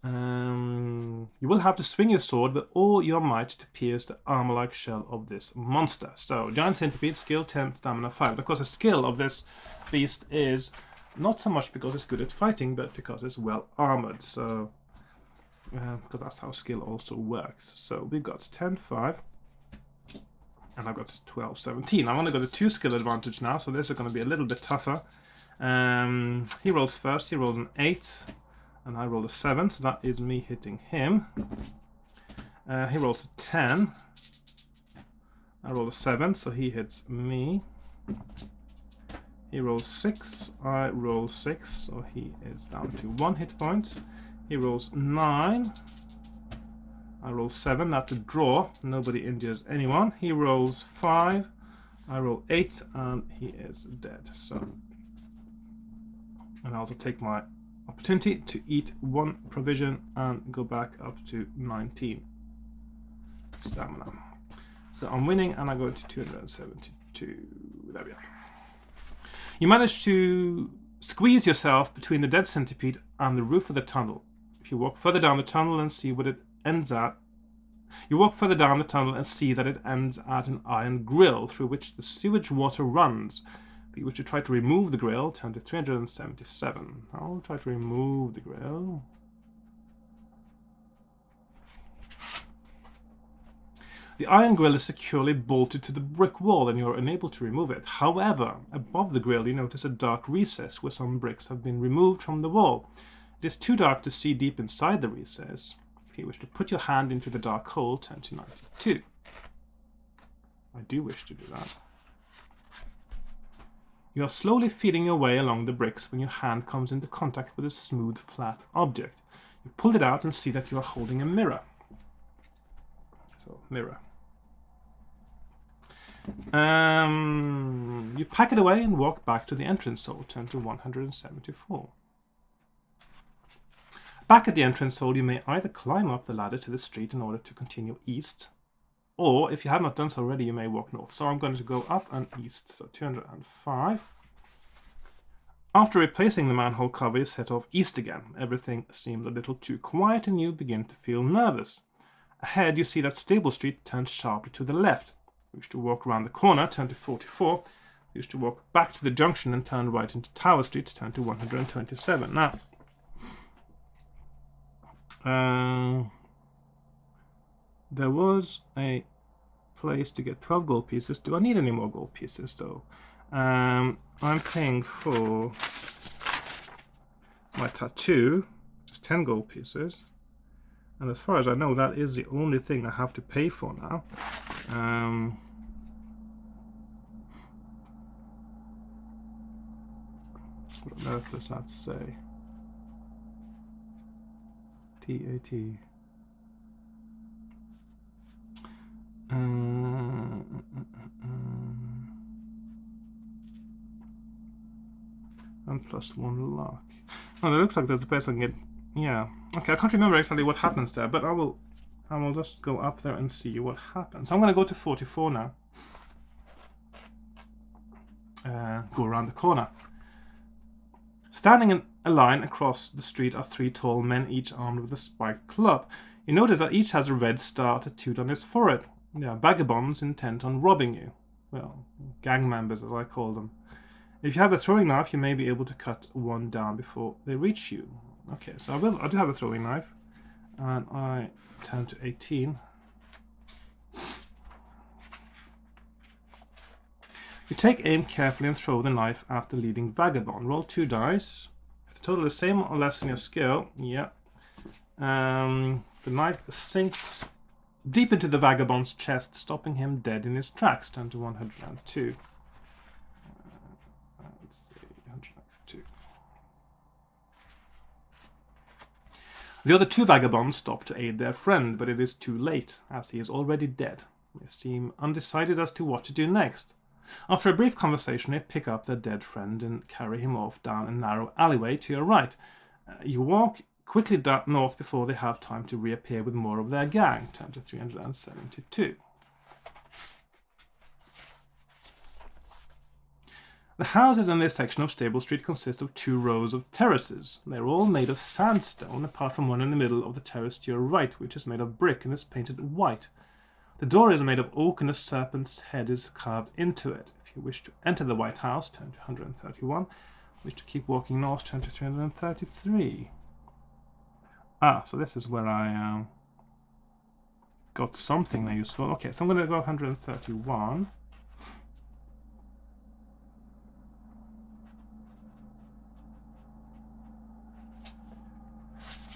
You will have to swing your sword with all your might to pierce the armor-like shell of this monster. So, giant centipede, skill 10, stamina 5. Because the skill of this beast is not so much because it's good at fighting, but because it's well armored. So, because that's how skill also works. So we've got 10, 5. And I've got 12, 17. I'm only got a 2 skill advantage now, so this is going to be a little bit tougher. He rolls first. He rolls an 8, and I roll a 7, so that is me hitting him. He rolls a 10. I roll a 7, so he hits me. He rolls 6. I roll 6, so he is down to 1 hit point. He rolls 9. I roll 7, that's a draw. Nobody injures anyone. He rolls 5. I roll 8, and he is dead. So, and I'll also take my opportunity to eat 1 provision and go back up to 19 stamina. So I'm winning, and I go to 272. There we are. You manage to squeeze yourself between the dead centipede and the roof of the tunnel. If you walk further down the tunnel and see what it ends at, you walk further down the tunnel and see that it ends at an iron grill through which the sewage water runs. If you wish to try to remove the grill, turn to 377. I'll try to remove the grill. The iron grill is securely bolted to the brick wall and you're unable to remove it. However, above the grill you notice a dark recess where some bricks have been removed from the wall. It is too dark to see deep inside the recess. If you wish to put your hand into the dark hole, turn to 92. I do wish to do that. You are slowly feeling your way along the bricks when your hand comes into contact with a smooth, flat object. You pull it out and see that you are holding a mirror. So, mirror. You pack it away and walk back to the entrance hole. Turn to 174. Back at the entrance hole, you may either climb up the ladder to the street in order to continue east, or if you have not done so already, you may walk north. So I'm going to go up and east, so 205. After replacing the manhole cover, you set off east again. Everything seems a little too quiet and you begin to feel nervous. Ahead, you see that Stable Street turns sharply to the left. You wish to walk around the corner, turn to 44. You wish to walk back to the junction and turn right into Tower Street, turn to 127. Now, there was a place to get 12 gold pieces. Do I need any more gold pieces though? I'm paying for my tattoo, just 10 gold pieces. And as far as I know, that is the only thing I have to pay for now. What on earth does that say? TAT. And plus 1 luck. Oh, it looks like there's a place I can get... Yeah. Okay, I can't remember exactly what happens there, but I will just go up there and see what happens. I'm going to go to 44 now. Go around the corner. Standing in a line across the street are 3 tall men, each armed with a spiked club. You notice that each has a red star tattooed on his forehead. They are vagabonds intent on robbing you. Well, gang members, as I call them. If you have a throwing knife, you may be able to cut one down before they reach you. Okay, so I do have a throwing knife, and I turn to 18. You take aim carefully and throw the knife at the leading vagabond. Roll 2 dice. If the total is the same or less than your skill, yeah. The knife sinks deep into the vagabond's chest, stopping him dead in his tracks. Turn to 102. Let's see, 102. The other 2 vagabonds stop to aid their friend, but it is too late, as he is already dead. They seem undecided as to what to do next. After a brief conversation, they pick up their dead friend and carry him off down a narrow alleyway to your right. You walk quickly north before they have time to reappear with more of their gang. Turn to 372. The houses in this section of Stable Street consist of 2 rows of terraces. They are all made of sandstone, apart from one in the middle of the terrace to your right, which is made of brick and is painted white. The door is made of oak and a serpent's head is carved into it. If you wish to enter the White House, turn to 131. Wish to keep walking north, turn to 333. So this is where I got something useful. Okay, so I'm going to go 131.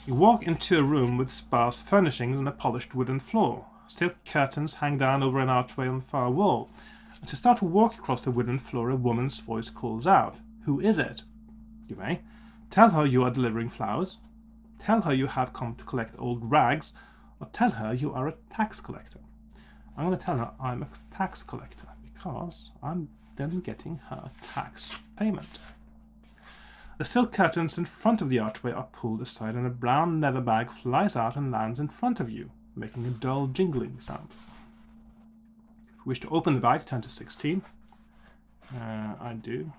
You walk into a room with sparse furnishings and a polished wooden floor. Silk curtains hang down over an archway on the far wall. To start to walk across the wooden floor, a woman's voice calls out. Who is it? You may. Tell her you are delivering flowers. Tell her you have come to collect old rags. Or tell her you are a tax collector. I'm going to tell her I'm a tax collector because I'm then getting her tax payment. The silk curtains in front of the archway are pulled aside and a brown leather bag flies out and lands in front of you, making a dull jingling sound. If you wish to open the bag, turn to 16. I do.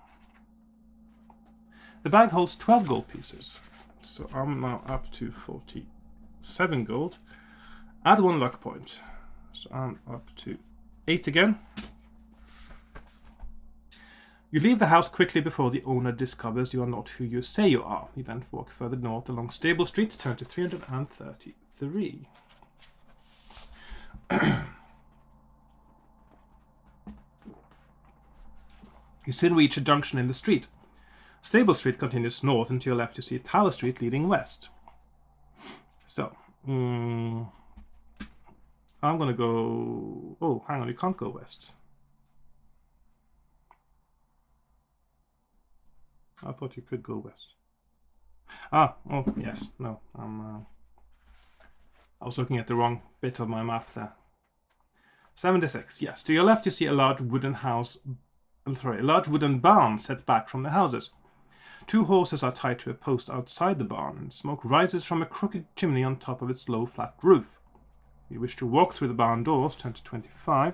The bag holds 12 gold pieces, so I'm now up to 47 gold. Add 1 luck point, so I'm up to 8 again. You leave the house quickly before the owner discovers you are not who you say you are. You then walk further north along Stable Street, turn to 333. You soon reach a junction in the street. Stable Street continues north, and to your left you see Tower Street leading west. So, I'm going to go... Oh, hang on, you can't go west. I thought you could go west. Oh, yes, no. I was looking at the wrong bit of my map there. 76, yes. To your left you see a large wooden barn set back from the houses. 2 horses are tied to a post outside the barn, and smoke rises from a crooked chimney on top of its low, flat roof. If you wish to walk through the barn doors, turn to 25.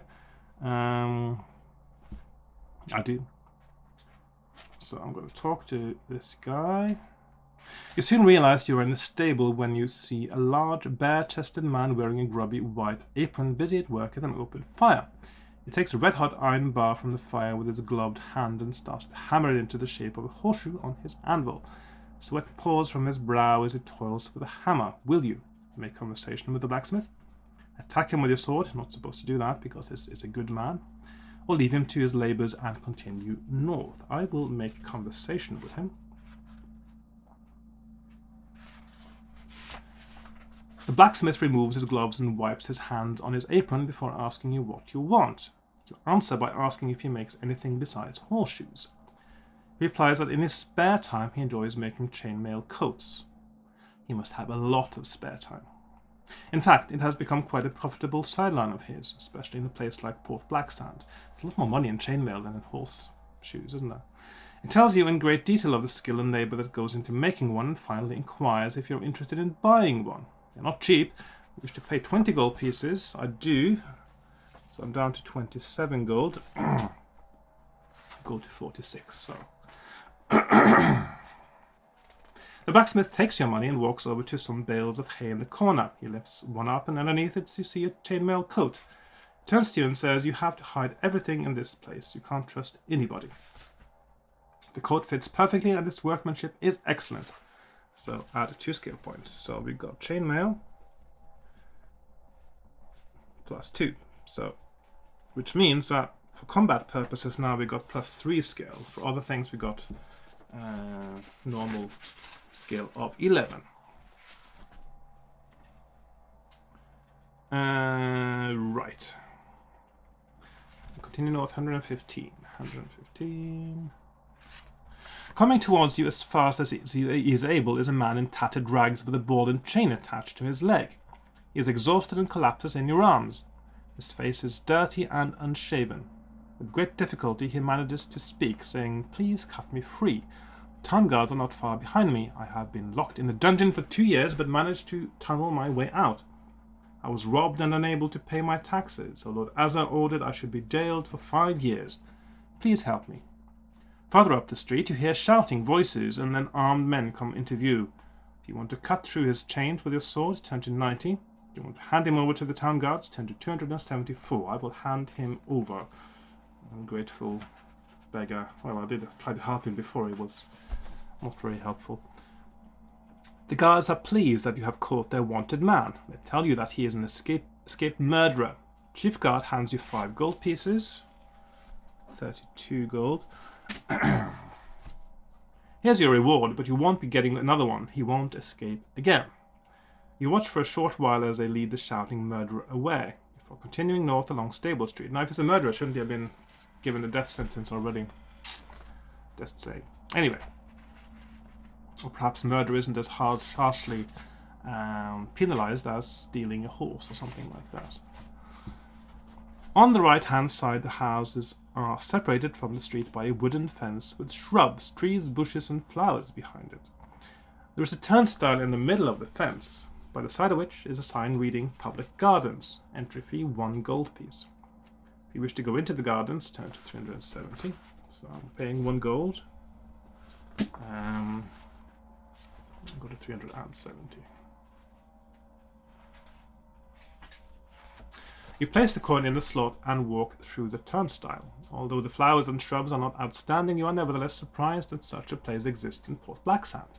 I do. So I'm going to talk to this guy. You soon realize you're in the stable when you see a large, bare-chested man wearing a grubby white apron busy at work at an open fire. He takes a red-hot iron bar from the fire with his gloved hand and starts to hammer it into the shape of a horseshoe on his anvil. Sweat pours from his brow as he toils with a hammer. Will you make conversation with the blacksmith? Attack him with your sword. You're not supposed to do that because it's a good man. Or leave him to his labors and continue north. I will make conversation with him. The blacksmith removes his gloves and wipes his hands on his apron before asking you what you want. You answer by asking if he makes anything besides horseshoes. He replies that in his spare time he enjoys making chainmail coats. He must have a lot of spare time. In fact, it has become quite a profitable sideline of his, especially in a place like Port Blacksand. There's a lot more money in chainmail than in horse shoes, isn't it? It tells you in great detail of the skill and labor that goes into making one, and finally inquires if you're interested in buying one. They're not cheap. You wish to pay 20 gold pieces. I do. So I'm down to 27 gold. Go to 46, so. The blacksmith takes your money and walks over to some bales of hay in the corner. He lifts one up, and underneath it you see a chainmail coat. He turns to you and says, "You have to hide everything in this place. You can't trust anybody." The coat fits perfectly and its workmanship is excellent. So add 2 skill points. So we've got chainmail plus 2. So, which means that for combat purposes now we got plus 3 skill. For other things we got normal skill of 11. Right. Continue north, 115. 115. Coming towards you as fast as he is able is a man in tattered rags with a ball and chain attached to his leg. He is exhausted and collapses in your arms. His face is dirty and unshaven. With great difficulty he manages to speak, saying, "Please cut me free. The town guards are not far behind me. I have been locked in a dungeon for 2 years, but managed to tunnel my way out. I was robbed and unable to pay my taxes, so Lord Azar ordered I should be jailed for 5 years. Please help me." Farther up the street you hear shouting voices, and then armed men come into view. If you want to cut through his chains with your sword, turn to 90. If you want to hand him over to the town guards, turn to 274. I will hand him over. Ungrateful beggar. Well, I did try to help him before. He was not very helpful. The guards are pleased that you have caught their wanted man. They tell you that he is an escaped murderer. Chief guard hands you 5 gold pieces. 32 gold. Here's your reward, but you won't be getting another one. He won't escape again. You watch for a short while as they lead the shouting murderer away, before continuing north along Stable Street. Now, if it's a murderer, shouldn't he have been given a death sentence already? Just say. Anyway. Or perhaps murder isn't as harshly penalized as stealing a horse or something like that. On the right-hand side, the houses are separated from the street by a wooden fence with shrubs, trees, bushes, and flowers behind it. There is a turnstile in the middle of the fence, by the side of which is a sign reading Public Gardens, entry fee 1 gold piece. If you wish to go into the gardens, turn to 370. So I'm paying 1 gold. I'll go to 370. You place the coin in the slot and walk through the turnstile. Although the flowers and shrubs are not outstanding, you are nevertheless surprised that such a place exists in Port Blacksand.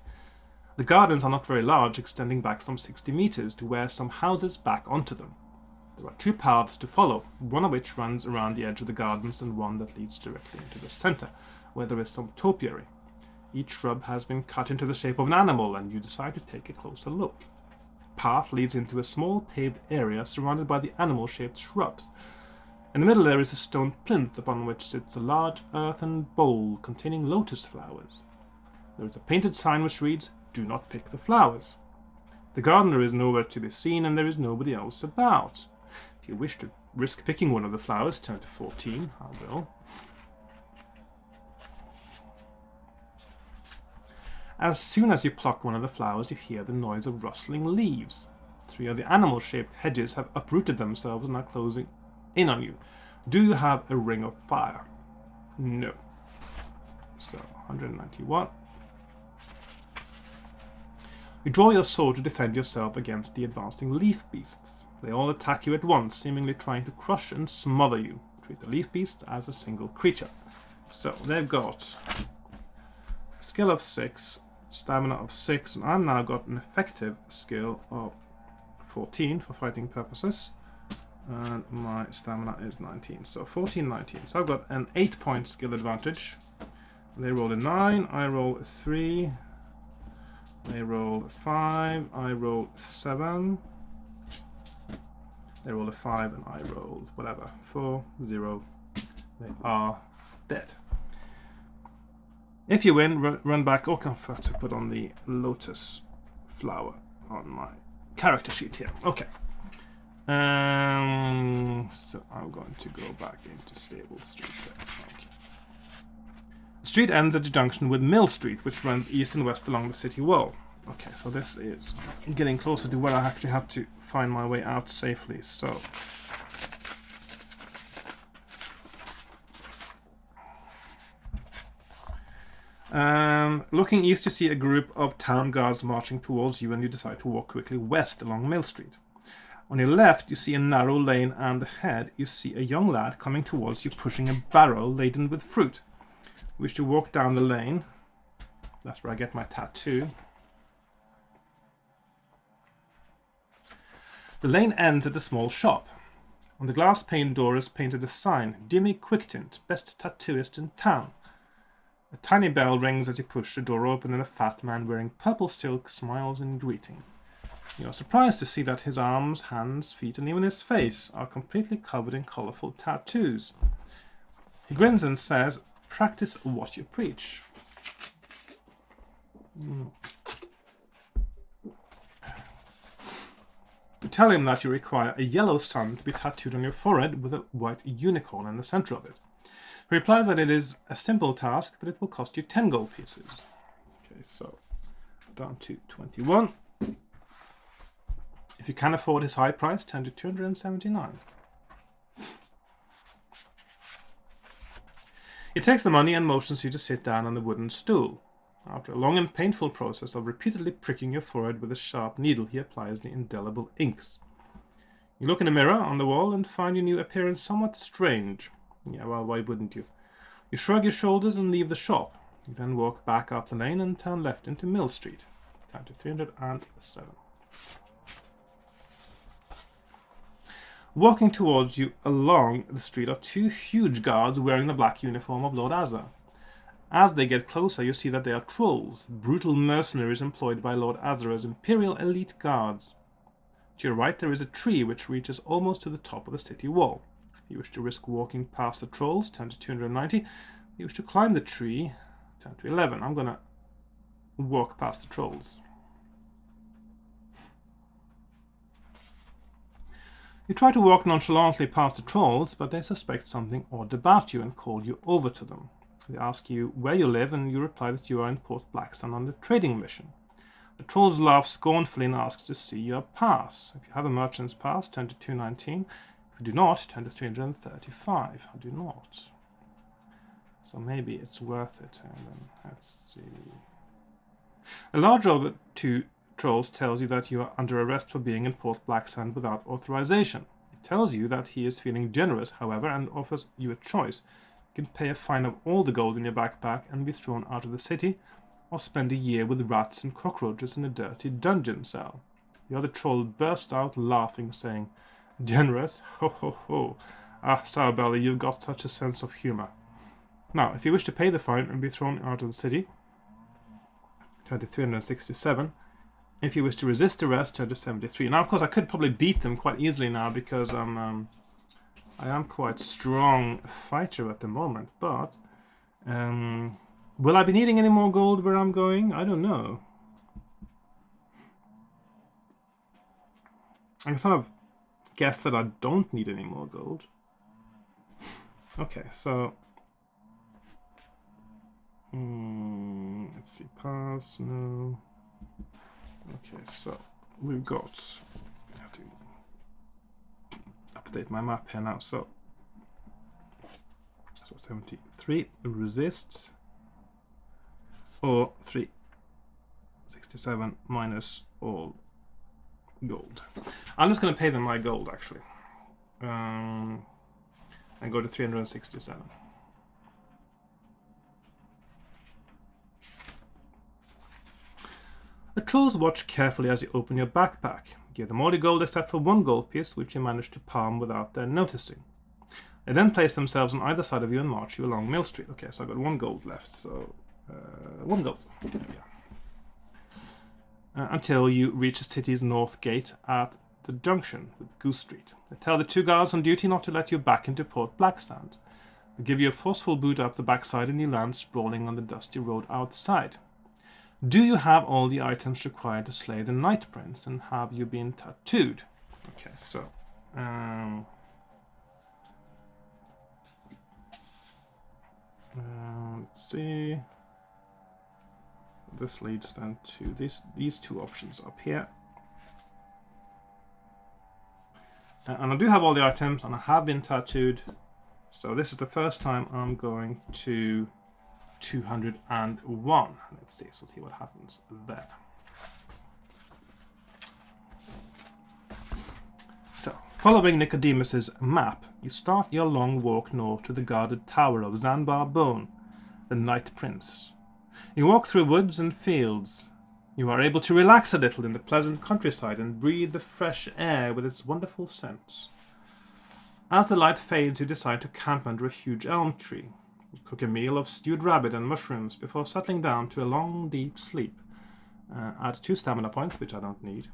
The gardens are not very large, extending back some 60 meters to where some houses back onto them. There are 2 paths to follow, one of which runs around the edge of the gardens and one that leads directly into the center, where there is some topiary. Each shrub has been cut into the shape of an animal, and you decide to take a closer look. The path leads into a small paved area surrounded by the animal-shaped shrubs. In the middle there is a stone plinth upon which sits a large earthen bowl containing lotus flowers. There is a painted sign which reads, "Do not pick the flowers." The gardener is nowhere to be seen, and there is nobody else about. If you wish to risk picking one of the flowers, turn to 14. I will. As soon as you pluck one of the flowers, you hear the noise of rustling leaves. 3 of the animal-shaped hedges have uprooted themselves and are closing in on you. Do you have a ring of fire? No. So, 191. You draw your sword to defend yourself against the advancing leaf beasts. They all attack you at once, seemingly trying to crush and smother you. Treat the leaf beasts as a single creature. So, they've got a skill of 6, stamina of 6, and I've now got an effective skill of 14 for fighting purposes. And my stamina is 19. So 14, 19. So I've got an 8-point skill advantage. They roll a 9, I roll a 3. They roll a 5, I roll 7. They roll a 5 and I rolled whatever. 4, 0. They are dead. If you win, run back. Or comfort to put on the lotus flower on my character sheet here. Okay. So I'm going to go back into Stable Street there. Okay. The street ends at the junction with Mill Street, which runs east and west along the city wall. Okay, so this is getting closer to where I actually have to find my way out safely, so... looking east, you see a group of town guards marching towards you, and you decide to walk quickly west along Mill Street. On your left, you see a narrow lane, and ahead, you see a young lad coming towards you, pushing a barrow laden with fruit. You wish to walk down the lane. That's where I get my tattoo. The lane ends at a small shop. On the glass-paned door is painted a sign, Dimmy Quicktint, best tattooist in town. A tiny bell rings as you push the door open, and a fat man wearing purple silk smiles in greeting. You are surprised to see that his arms, hands, feet, and even his face are completely covered in colorful tattoos. He grins and says, "Practice what you preach." You tell him that you require a yellow sun to be tattooed on your forehead with a white unicorn in the center of it. He replies that it is a simple task, but it will cost you 10 gold pieces. Okay, so down to 21. If you can afford his high price, turn to 279. He takes the money and motions you to sit down on the wooden stool. After a long and painful process of repeatedly pricking your forehead with a sharp needle, he applies the indelible inks. You look in a mirror on the wall and find your new appearance somewhat strange. Yeah, well, why wouldn't you? You shrug your shoulders and leave the shop. You then walk back up the lane and turn left into Mill Street. Down to 307. Walking towards you along the street are two huge guards wearing the black uniform of Lord Azza. As they get closer, you see that they are trolls, brutal mercenaries employed by Lord Azza as Imperial elite guards. To your right, there is a tree which reaches almost to the top of the city wall. If you wish to risk walking past the trolls, turn to 290. If you wish to climb the tree, turn to 11. I'm gonna walk past the trolls. You try to walk nonchalantly past the trolls, but they suspect something odd about you and call you over to them. They ask you where you live, and you reply that you are in Port Blackstone on a trading mission. The trolls laugh scornfully and ask to see your pass. If you have a merchant's pass, turn to 219. If you do not, turn to 335. I do not. So maybe it's worth it. And then let's see. The larger of the two trolls tells you that you are under arrest for being in Port Blacksand without authorization. It tells you that he is feeling generous, however, and offers you a choice. You can pay a fine of all the gold in your backpack and be thrown out of the city, or spend a year with rats and cockroaches in a dirty dungeon cell. The other troll burst out laughing, saying, "Generous? Ho ho ho! Ah, Sourbelly, you've got such a sense of humor." Now, if you wish to pay the fine and be thrown out of the city, turn to 367. If you wish to resist arrest, turn to 73. Now, of course, I could probably beat them quite easily now because I am quite a strong fighter at the moment. But will I be needing any more gold where I'm going? I don't know. I can sort of guess that I don't need any more gold. Okay, so let's see, pass, no. Okay, so we've got, I have to update my map here now, so 73, resist, or 367 minus all gold. I'm just going to pay them my gold, actually, and go to 367. The trolls watch carefully as you open your backpack. Give them all your gold except for one gold piece, which you manage to palm without their noticing. They then place themselves on either side of you and march you along Mill Street. Okay, so I've got one gold left, so 1 gold. There we are. Until you reach the city's north gate at the junction with Goose Street. They tell the two guards on duty not to let you back into Port Blacksand. They give you a forceful boot up the backside and you land sprawling on the dusty road outside. Do you have all the items required to slay the Night Prince, and have you been tattooed? Okay, so let's see. This leads then to these two options up here. And I do have all the items, and I have been tattooed. So this is the first time I'm going to 201. Let's see, so see what happens there. So, following Nicodemus's map, you start your long walk north to the guarded tower of Zanbar Bone, the Night Prince. You walk through woods and fields. You are able to relax a little in the pleasant countryside and breathe the fresh air with its wonderful scents. As the light fades, you decide to camp under a huge elm tree. You cook a meal of stewed rabbit and mushrooms before settling down to a long, deep sleep. Add 2 stamina points, which I don't need.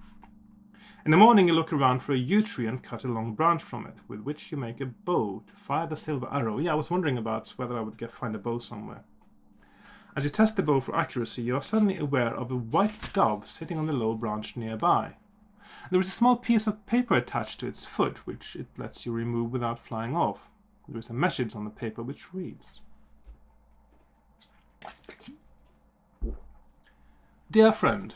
In the morning, you look around for a yew tree and cut a long branch from it, with which you make a bow to fire the silver arrow. Yeah, I was wondering about whether I would find a bow somewhere. As you test the bow for accuracy, you are suddenly aware of a white dove sitting on the low branch nearby. There is a small piece of paper attached to its foot, which it lets you remove without flying off. There is a message on the paper which reads: Dear friend,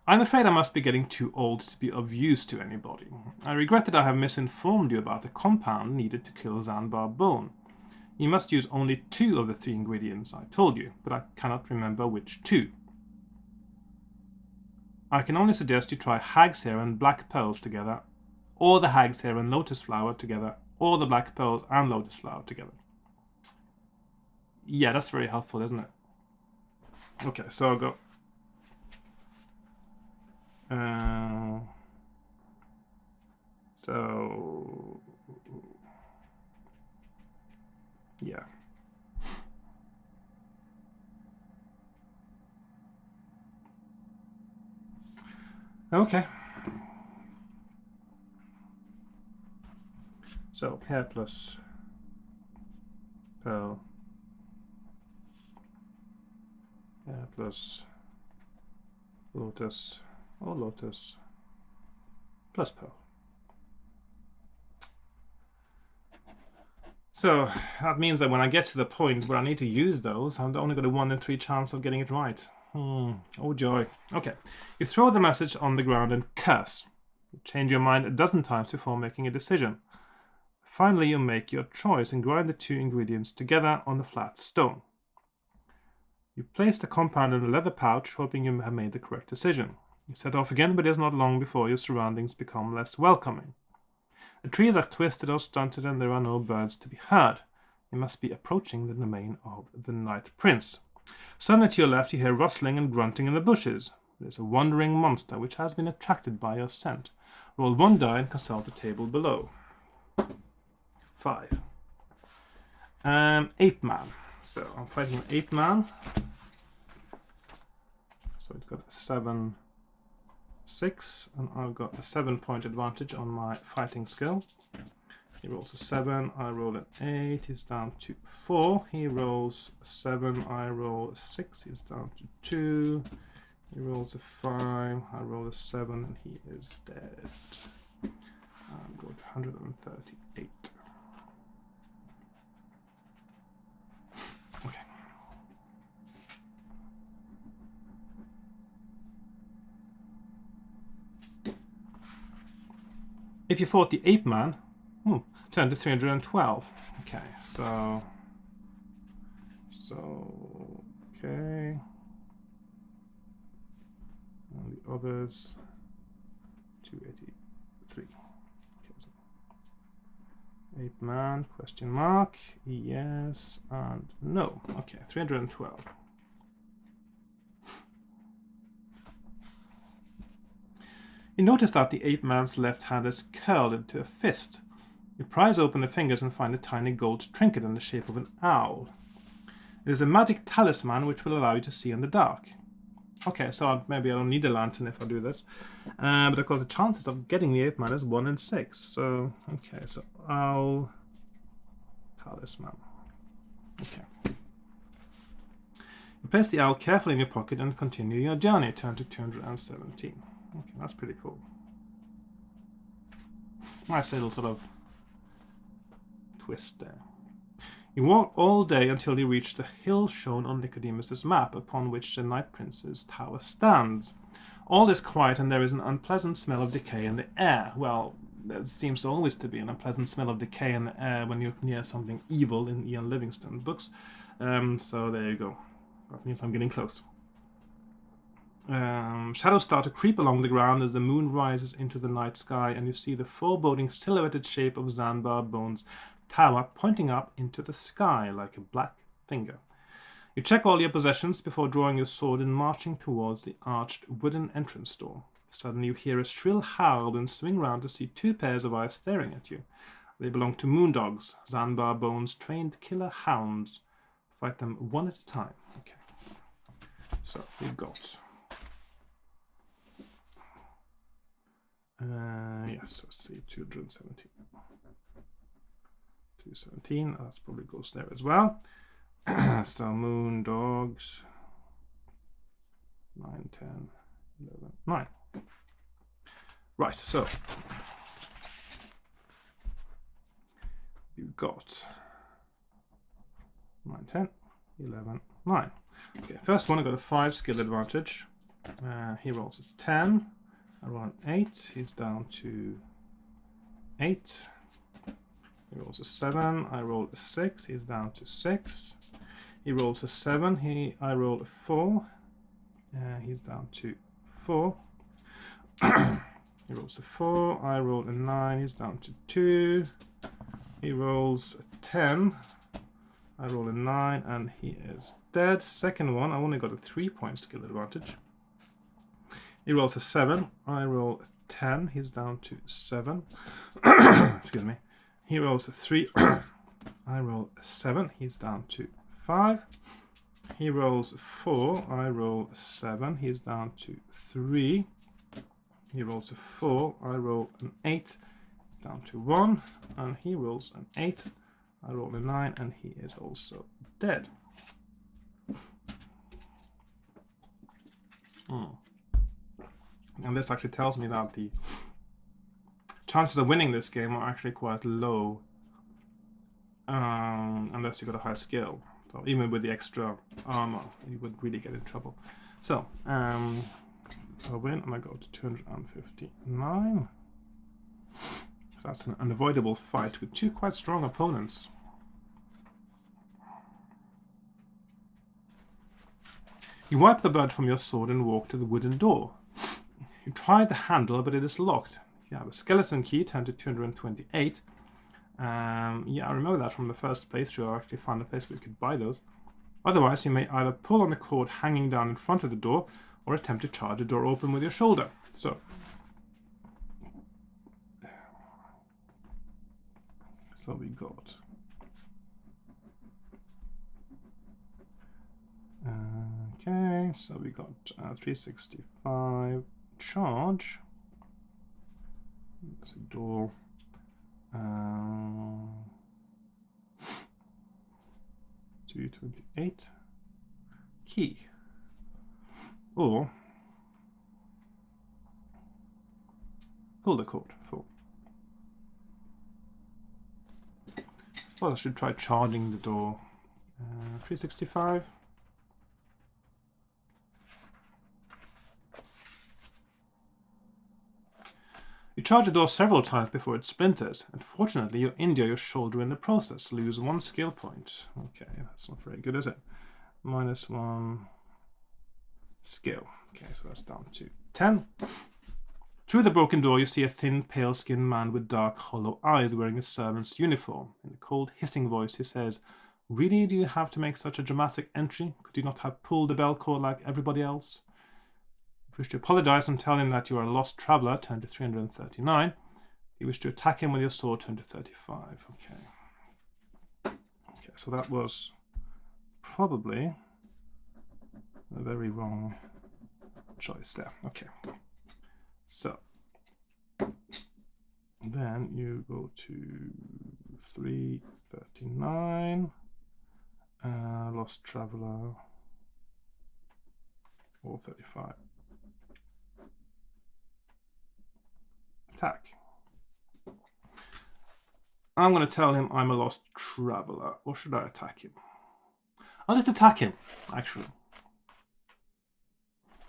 I'm afraid I must be getting too old to be of use to anybody. I regret that I have misinformed you about the compound needed to kill Zanbar Bone. You must use only 2 of the 3 ingredients I told you, but I cannot remember which 2. I can only suggest you try hag's hair and black pearls together, or the hag's hair and lotus flower together, or the black pearls and lotus flower together. Yeah, that's very helpful, isn't it? Okay, so I'll go. Yeah. Okay. So hair plus pearl, hair plus lotus, or lotus plus pearl. So that means that when I get to the point where I need to use those, I'm only got a 1 in 3 chance of getting it right. Oh joy. Okay, you throw the message on the ground and curse. You change your mind a dozen times before making a decision. Finally, you make your choice and grind the 2 ingredients together on the flat stone. You place the compound in a leather pouch, hoping you have made the correct decision. You set off again, but it is not long before your surroundings become less welcoming. The trees are twisted or stunted and there are no birds to be heard. You must be approaching the domain of the Night Prince. Suddenly to your left you hear rustling and grunting in the bushes. There is a wandering monster which has been attracted by your scent. Roll 1 die and consult the table below. 5. Ape Man. So I'm fighting an ape man. So it's got a 7, 6, and I've got a 7-point advantage on my fighting skill. He rolls a 7, I roll an 8, he's down to 4. He rolls a 7, I roll a 6, he's down to 2. He rolls a 5, I roll a 7, and he is dead. I'm going to 138. Okay. If you fought the ape man, turn to 312. Okay, so okay. And the others 283. Okay, so ape man, question mark, yes and no. Okay, 312. You notice that the ape man's left hand is curled into a fist. You prise open the fingers and find a tiny gold trinket in the shape of an owl. It is a magic talisman which will allow you to see in the dark. Okay, so maybe I don't need a lantern if I do this. But of course the chances of getting the ape man is 1 in 6. So, okay, so owl talisman. Okay. You place the owl carefully in your pocket and continue your journey. Turn to 217. Okay, that's pretty cool. Nice little sort of twist there. You walk all day until you reach the hill shown on Nicodemus's map, upon which the Night Prince's tower stands. All is quiet, and there is an unpleasant smell of decay in the air. Well, there seems always to be an unpleasant smell of decay in the air when you're near something evil in Ian Livingstone books. So there you go. That means I'm getting close. Shadows start to creep along the ground as the moon rises into the night sky, and you see the foreboding silhouetted shape of Zanbar Bone's tower pointing up into the sky like a black finger. You check all your possessions before drawing your sword and marching towards the arched wooden entrance door. Suddenly you hear a shrill howl and swing round to see two pairs of eyes staring at you. They belong to Moondogs, Zanbar Bone's trained killer hounds. Fight them one at a time. Okay. So we've got... yes, let's see, 217. 217, that probably goes there as well. So Moondogs, 9, 10, 11, 9. Right, so you've got 9, 10, 11, 9. Okay, first one, I got a 5 skill advantage. He rolls a 10. I roll an 8. He's down to 8. He rolls a 7. I roll a 6. He's down to 6. He rolls a 7. I roll a 4. He's down to 4. He rolls a 4. I roll a 9. He's down to 2. He rolls a 10. I roll a 9, and he is dead. Second one, I only got a 3-point skill advantage. He rolls a 7. I roll a 10. He's down to 7. Excuse me. He rolls a 3. I roll a 7. He's down to 5. He rolls a 4. I roll a 7. He's down to 3. He rolls a 4. I roll an 8. He's down to 1. And he rolls an 8. I roll a 9, and he is also dead. And this actually tells me that the chances of winning this game are actually quite low, unless you got a high skill. So even with the extra armor, you would really get in trouble. So, I win, and I go to 259. So that's an unavoidable fight with two quite strong opponents. You wipe the blood from your sword and walk to the wooden door. You try the handle, but it is locked. You have a skeleton key, turned to 228. Yeah, I remember that from the first playthrough. I actually found a place where you could buy those. Otherwise, you may either pull on the cord hanging down in front of the door, or attempt to charge the door open with your shoulder. So we got... okay, so we got 365 charge. There's a door. 228 key. Or pull the cord for. Well, I should try charging the door. 365. You charge the door several times before it splinters. Unfortunately, you injure your shoulder in the process. Lose 1 skill point. Okay, that's not very good, is it? -1 skill. Okay, so that's down to 10. Through the broken door, you see a thin, pale-skinned man with dark, hollow eyes wearing a servant's uniform. In a cold, hissing voice, he says, "Really, do you have to make such a dramatic entry? Could you not have pulled the bell cord like everybody else?" If you wish to apologize and tell him that you are a lost traveler, turn to 339. If you wish to attack him with your sword, turn to 35. Okay. Okay, so that was probably a very wrong choice there. Okay. So then you go to 339, lost traveler, 435. Attack. I'm going to tell him I'm a lost traveler, or should I attack him? I'll just attack him, actually.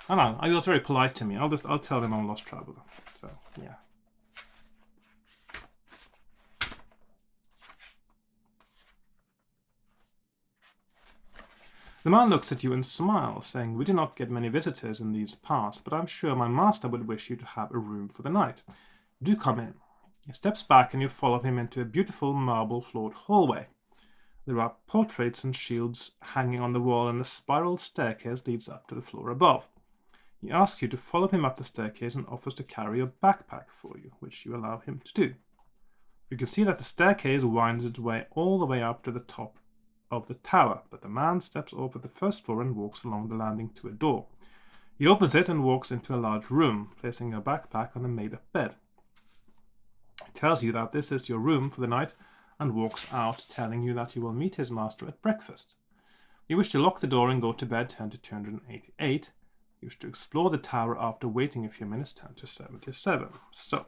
I don't know, he was very polite to me. I'll tell him I'm a lost traveler. So, yeah. The man looks at you and smiles, saying, "We do not get many visitors in these parts, but I'm sure my master would wish you to have a room for the night. Do come in." He steps back and you follow him into a beautiful marble-floored hallway. There are portraits and shields hanging on the wall, and a spiral staircase leads up to the floor above. He asks you to follow him up the staircase and offers to carry your backpack for you, which you allow him to do. You can see that the staircase winds its way all the way up to the top of the tower, but the man steps over the first floor and walks along the landing to a door. He opens it and walks into a large room, placing your backpack on a made-up bed. He tells you that this is your room for the night and walks out, telling you that you will meet his master at breakfast. You wish to lock the door and go to bed, turn to 288. You wish to explore the tower after waiting a few minutes, turn to 77. So,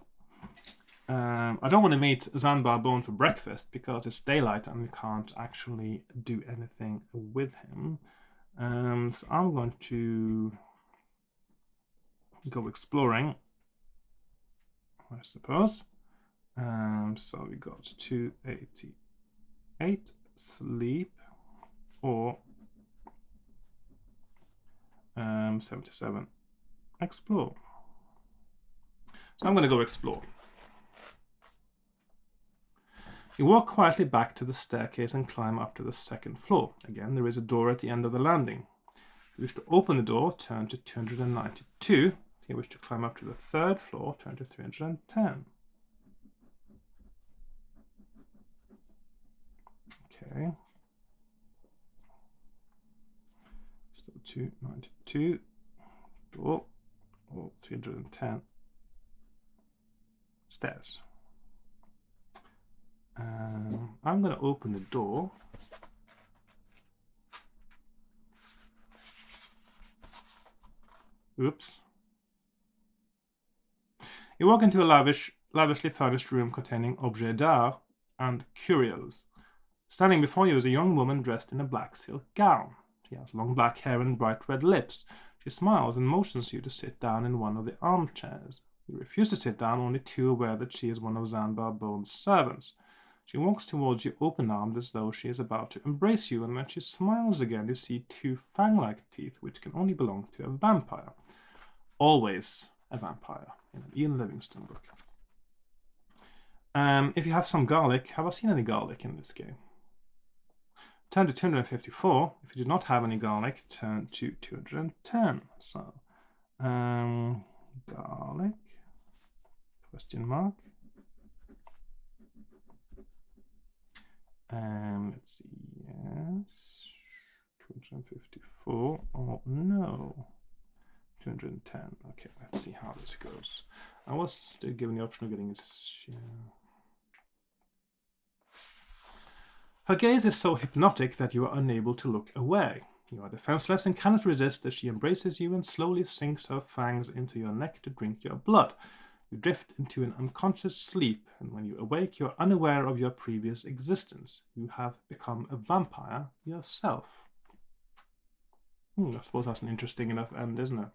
I don't want to meet Zanbar Bone for breakfast because it's daylight and we can't actually do anything with him. So I'm going to go exploring, I suppose. So we got 288, sleep, or 77, explore. So I'm going to go explore. You walk quietly back to the staircase and climb up to the second floor. Again, there is a door at the end of the landing. If you wish to open the door, turn to 292. If you wish to climb up to the third floor, turn to 310. Okay. So 292, door, or 310, stairs. I'm going to open the door. Oops. You walk into a lavishly furnished room containing objets d'art and curios. Standing before you is a young woman dressed in a black silk gown. She has long black hair and bright red lips. She smiles and motions you to sit down in one of the armchairs. You refuse to sit down, only too aware that she is one of Zanbar Bone's servants. She walks towards you open-armed as though she is about to embrace you, and when she smiles again, you see two fang-like teeth which can only belong to a vampire. Always a vampire in an Ian Livingstone book. If you have some garlic, have I seen any garlic in this game? Turn to 254. If you do not have any garlic, turn to 210. So, garlic, question mark. Let's see, yes, 254, oh no, 210, okay, let's see how this goes. I was still given the option of getting this, yeah. Her gaze is so hypnotic that you are unable to look away. You are defenseless and cannot resist as she embraces you and slowly sinks her fangs into your neck to drink your blood. You drift into an unconscious sleep, and when you awake, you are unaware of your previous existence. You have become a vampire yourself. I suppose that's an interesting enough end, isn't it?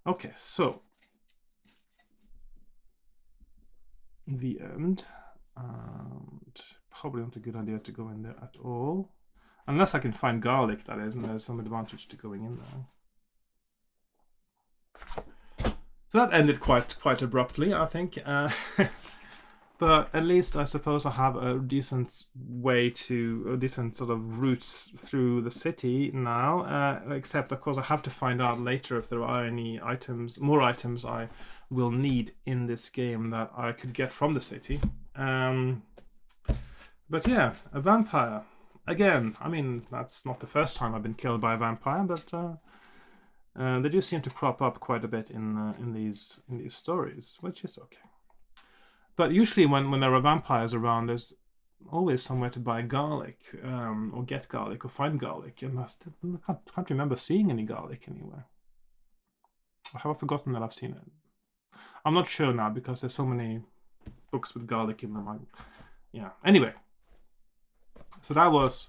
Okay, so the end. And probably not a good idea to go in there at all. Unless I can find garlic, that is, and there's some advantage to going in there. So that ended quite abruptly, I think. But at least I suppose I have a decent sort of route through the city now. Except, of course, I have to find out later if there are any more items I will need in this game that I could get from the city. But yeah, a vampire. Again, I mean, that's not the first time I've been killed by a vampire, but they do seem to crop up quite a bit in these stories, which is okay. But usually when there are vampires around, there's always somewhere to buy garlic, or get garlic, or find garlic. And I can't remember seeing any garlic anywhere. Or have I forgotten that I've seen it? I'm not sure now because there's so many books with garlic in them. yeah. Anyway, so that was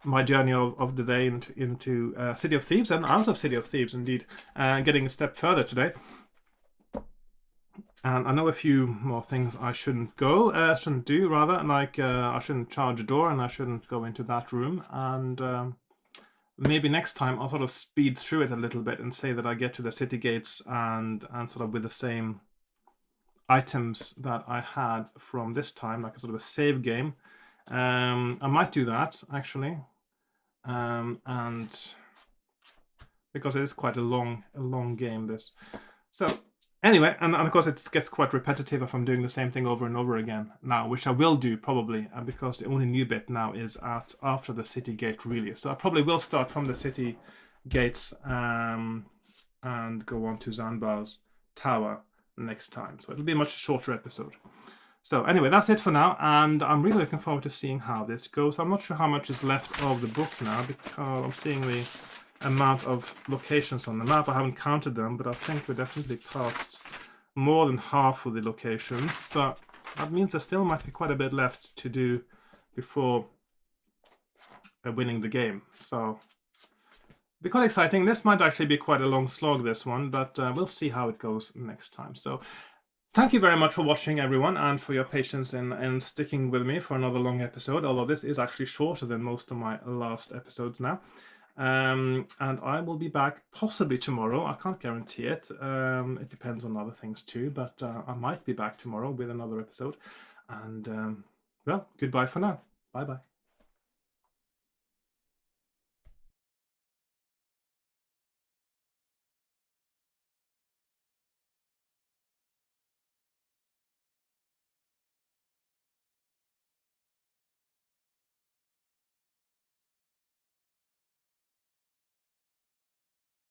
my journey of the day into City of Thieves and out of City of Thieves, indeed, getting a step further today. And I know a few more things I shouldn't do, rather, like I shouldn't charge a door and I shouldn't go into that room. And maybe next time I'll sort of speed through it a little bit and say that I get to the city gates and sort of with the same items that I had from this time, like a sort of a save game. I might do that, actually. And because it is quite a long game, this. So anyway, and of course it gets quite repetitive if I'm doing the same thing over and over again now, which I will do probably, because the only new bit now is after the city gate, really. So I probably will start from the city gates and go on to Zanbar's tower next time. So it'll be a much shorter episode. So anyway, that's it for now, and I'm really looking forward to seeing how this goes. I'm not sure how much is left of the book now, because I'm seeing the amount of locations on the map. I haven't counted them, but I think we're definitely past more than half of the locations. But that means there still might be quite a bit left to do before winning the game. So it'll be quite exciting. This might actually be quite a long slog, this one, but we'll see how it goes next time. So thank you very much for watching, everyone, and for your patience in sticking with me for another long episode, although this is actually shorter than most of my last episodes now. And I will be back possibly tomorrow. I can't guarantee it. It depends on other things too, but I might be back tomorrow with another episode. And well, goodbye for now. Bye-bye.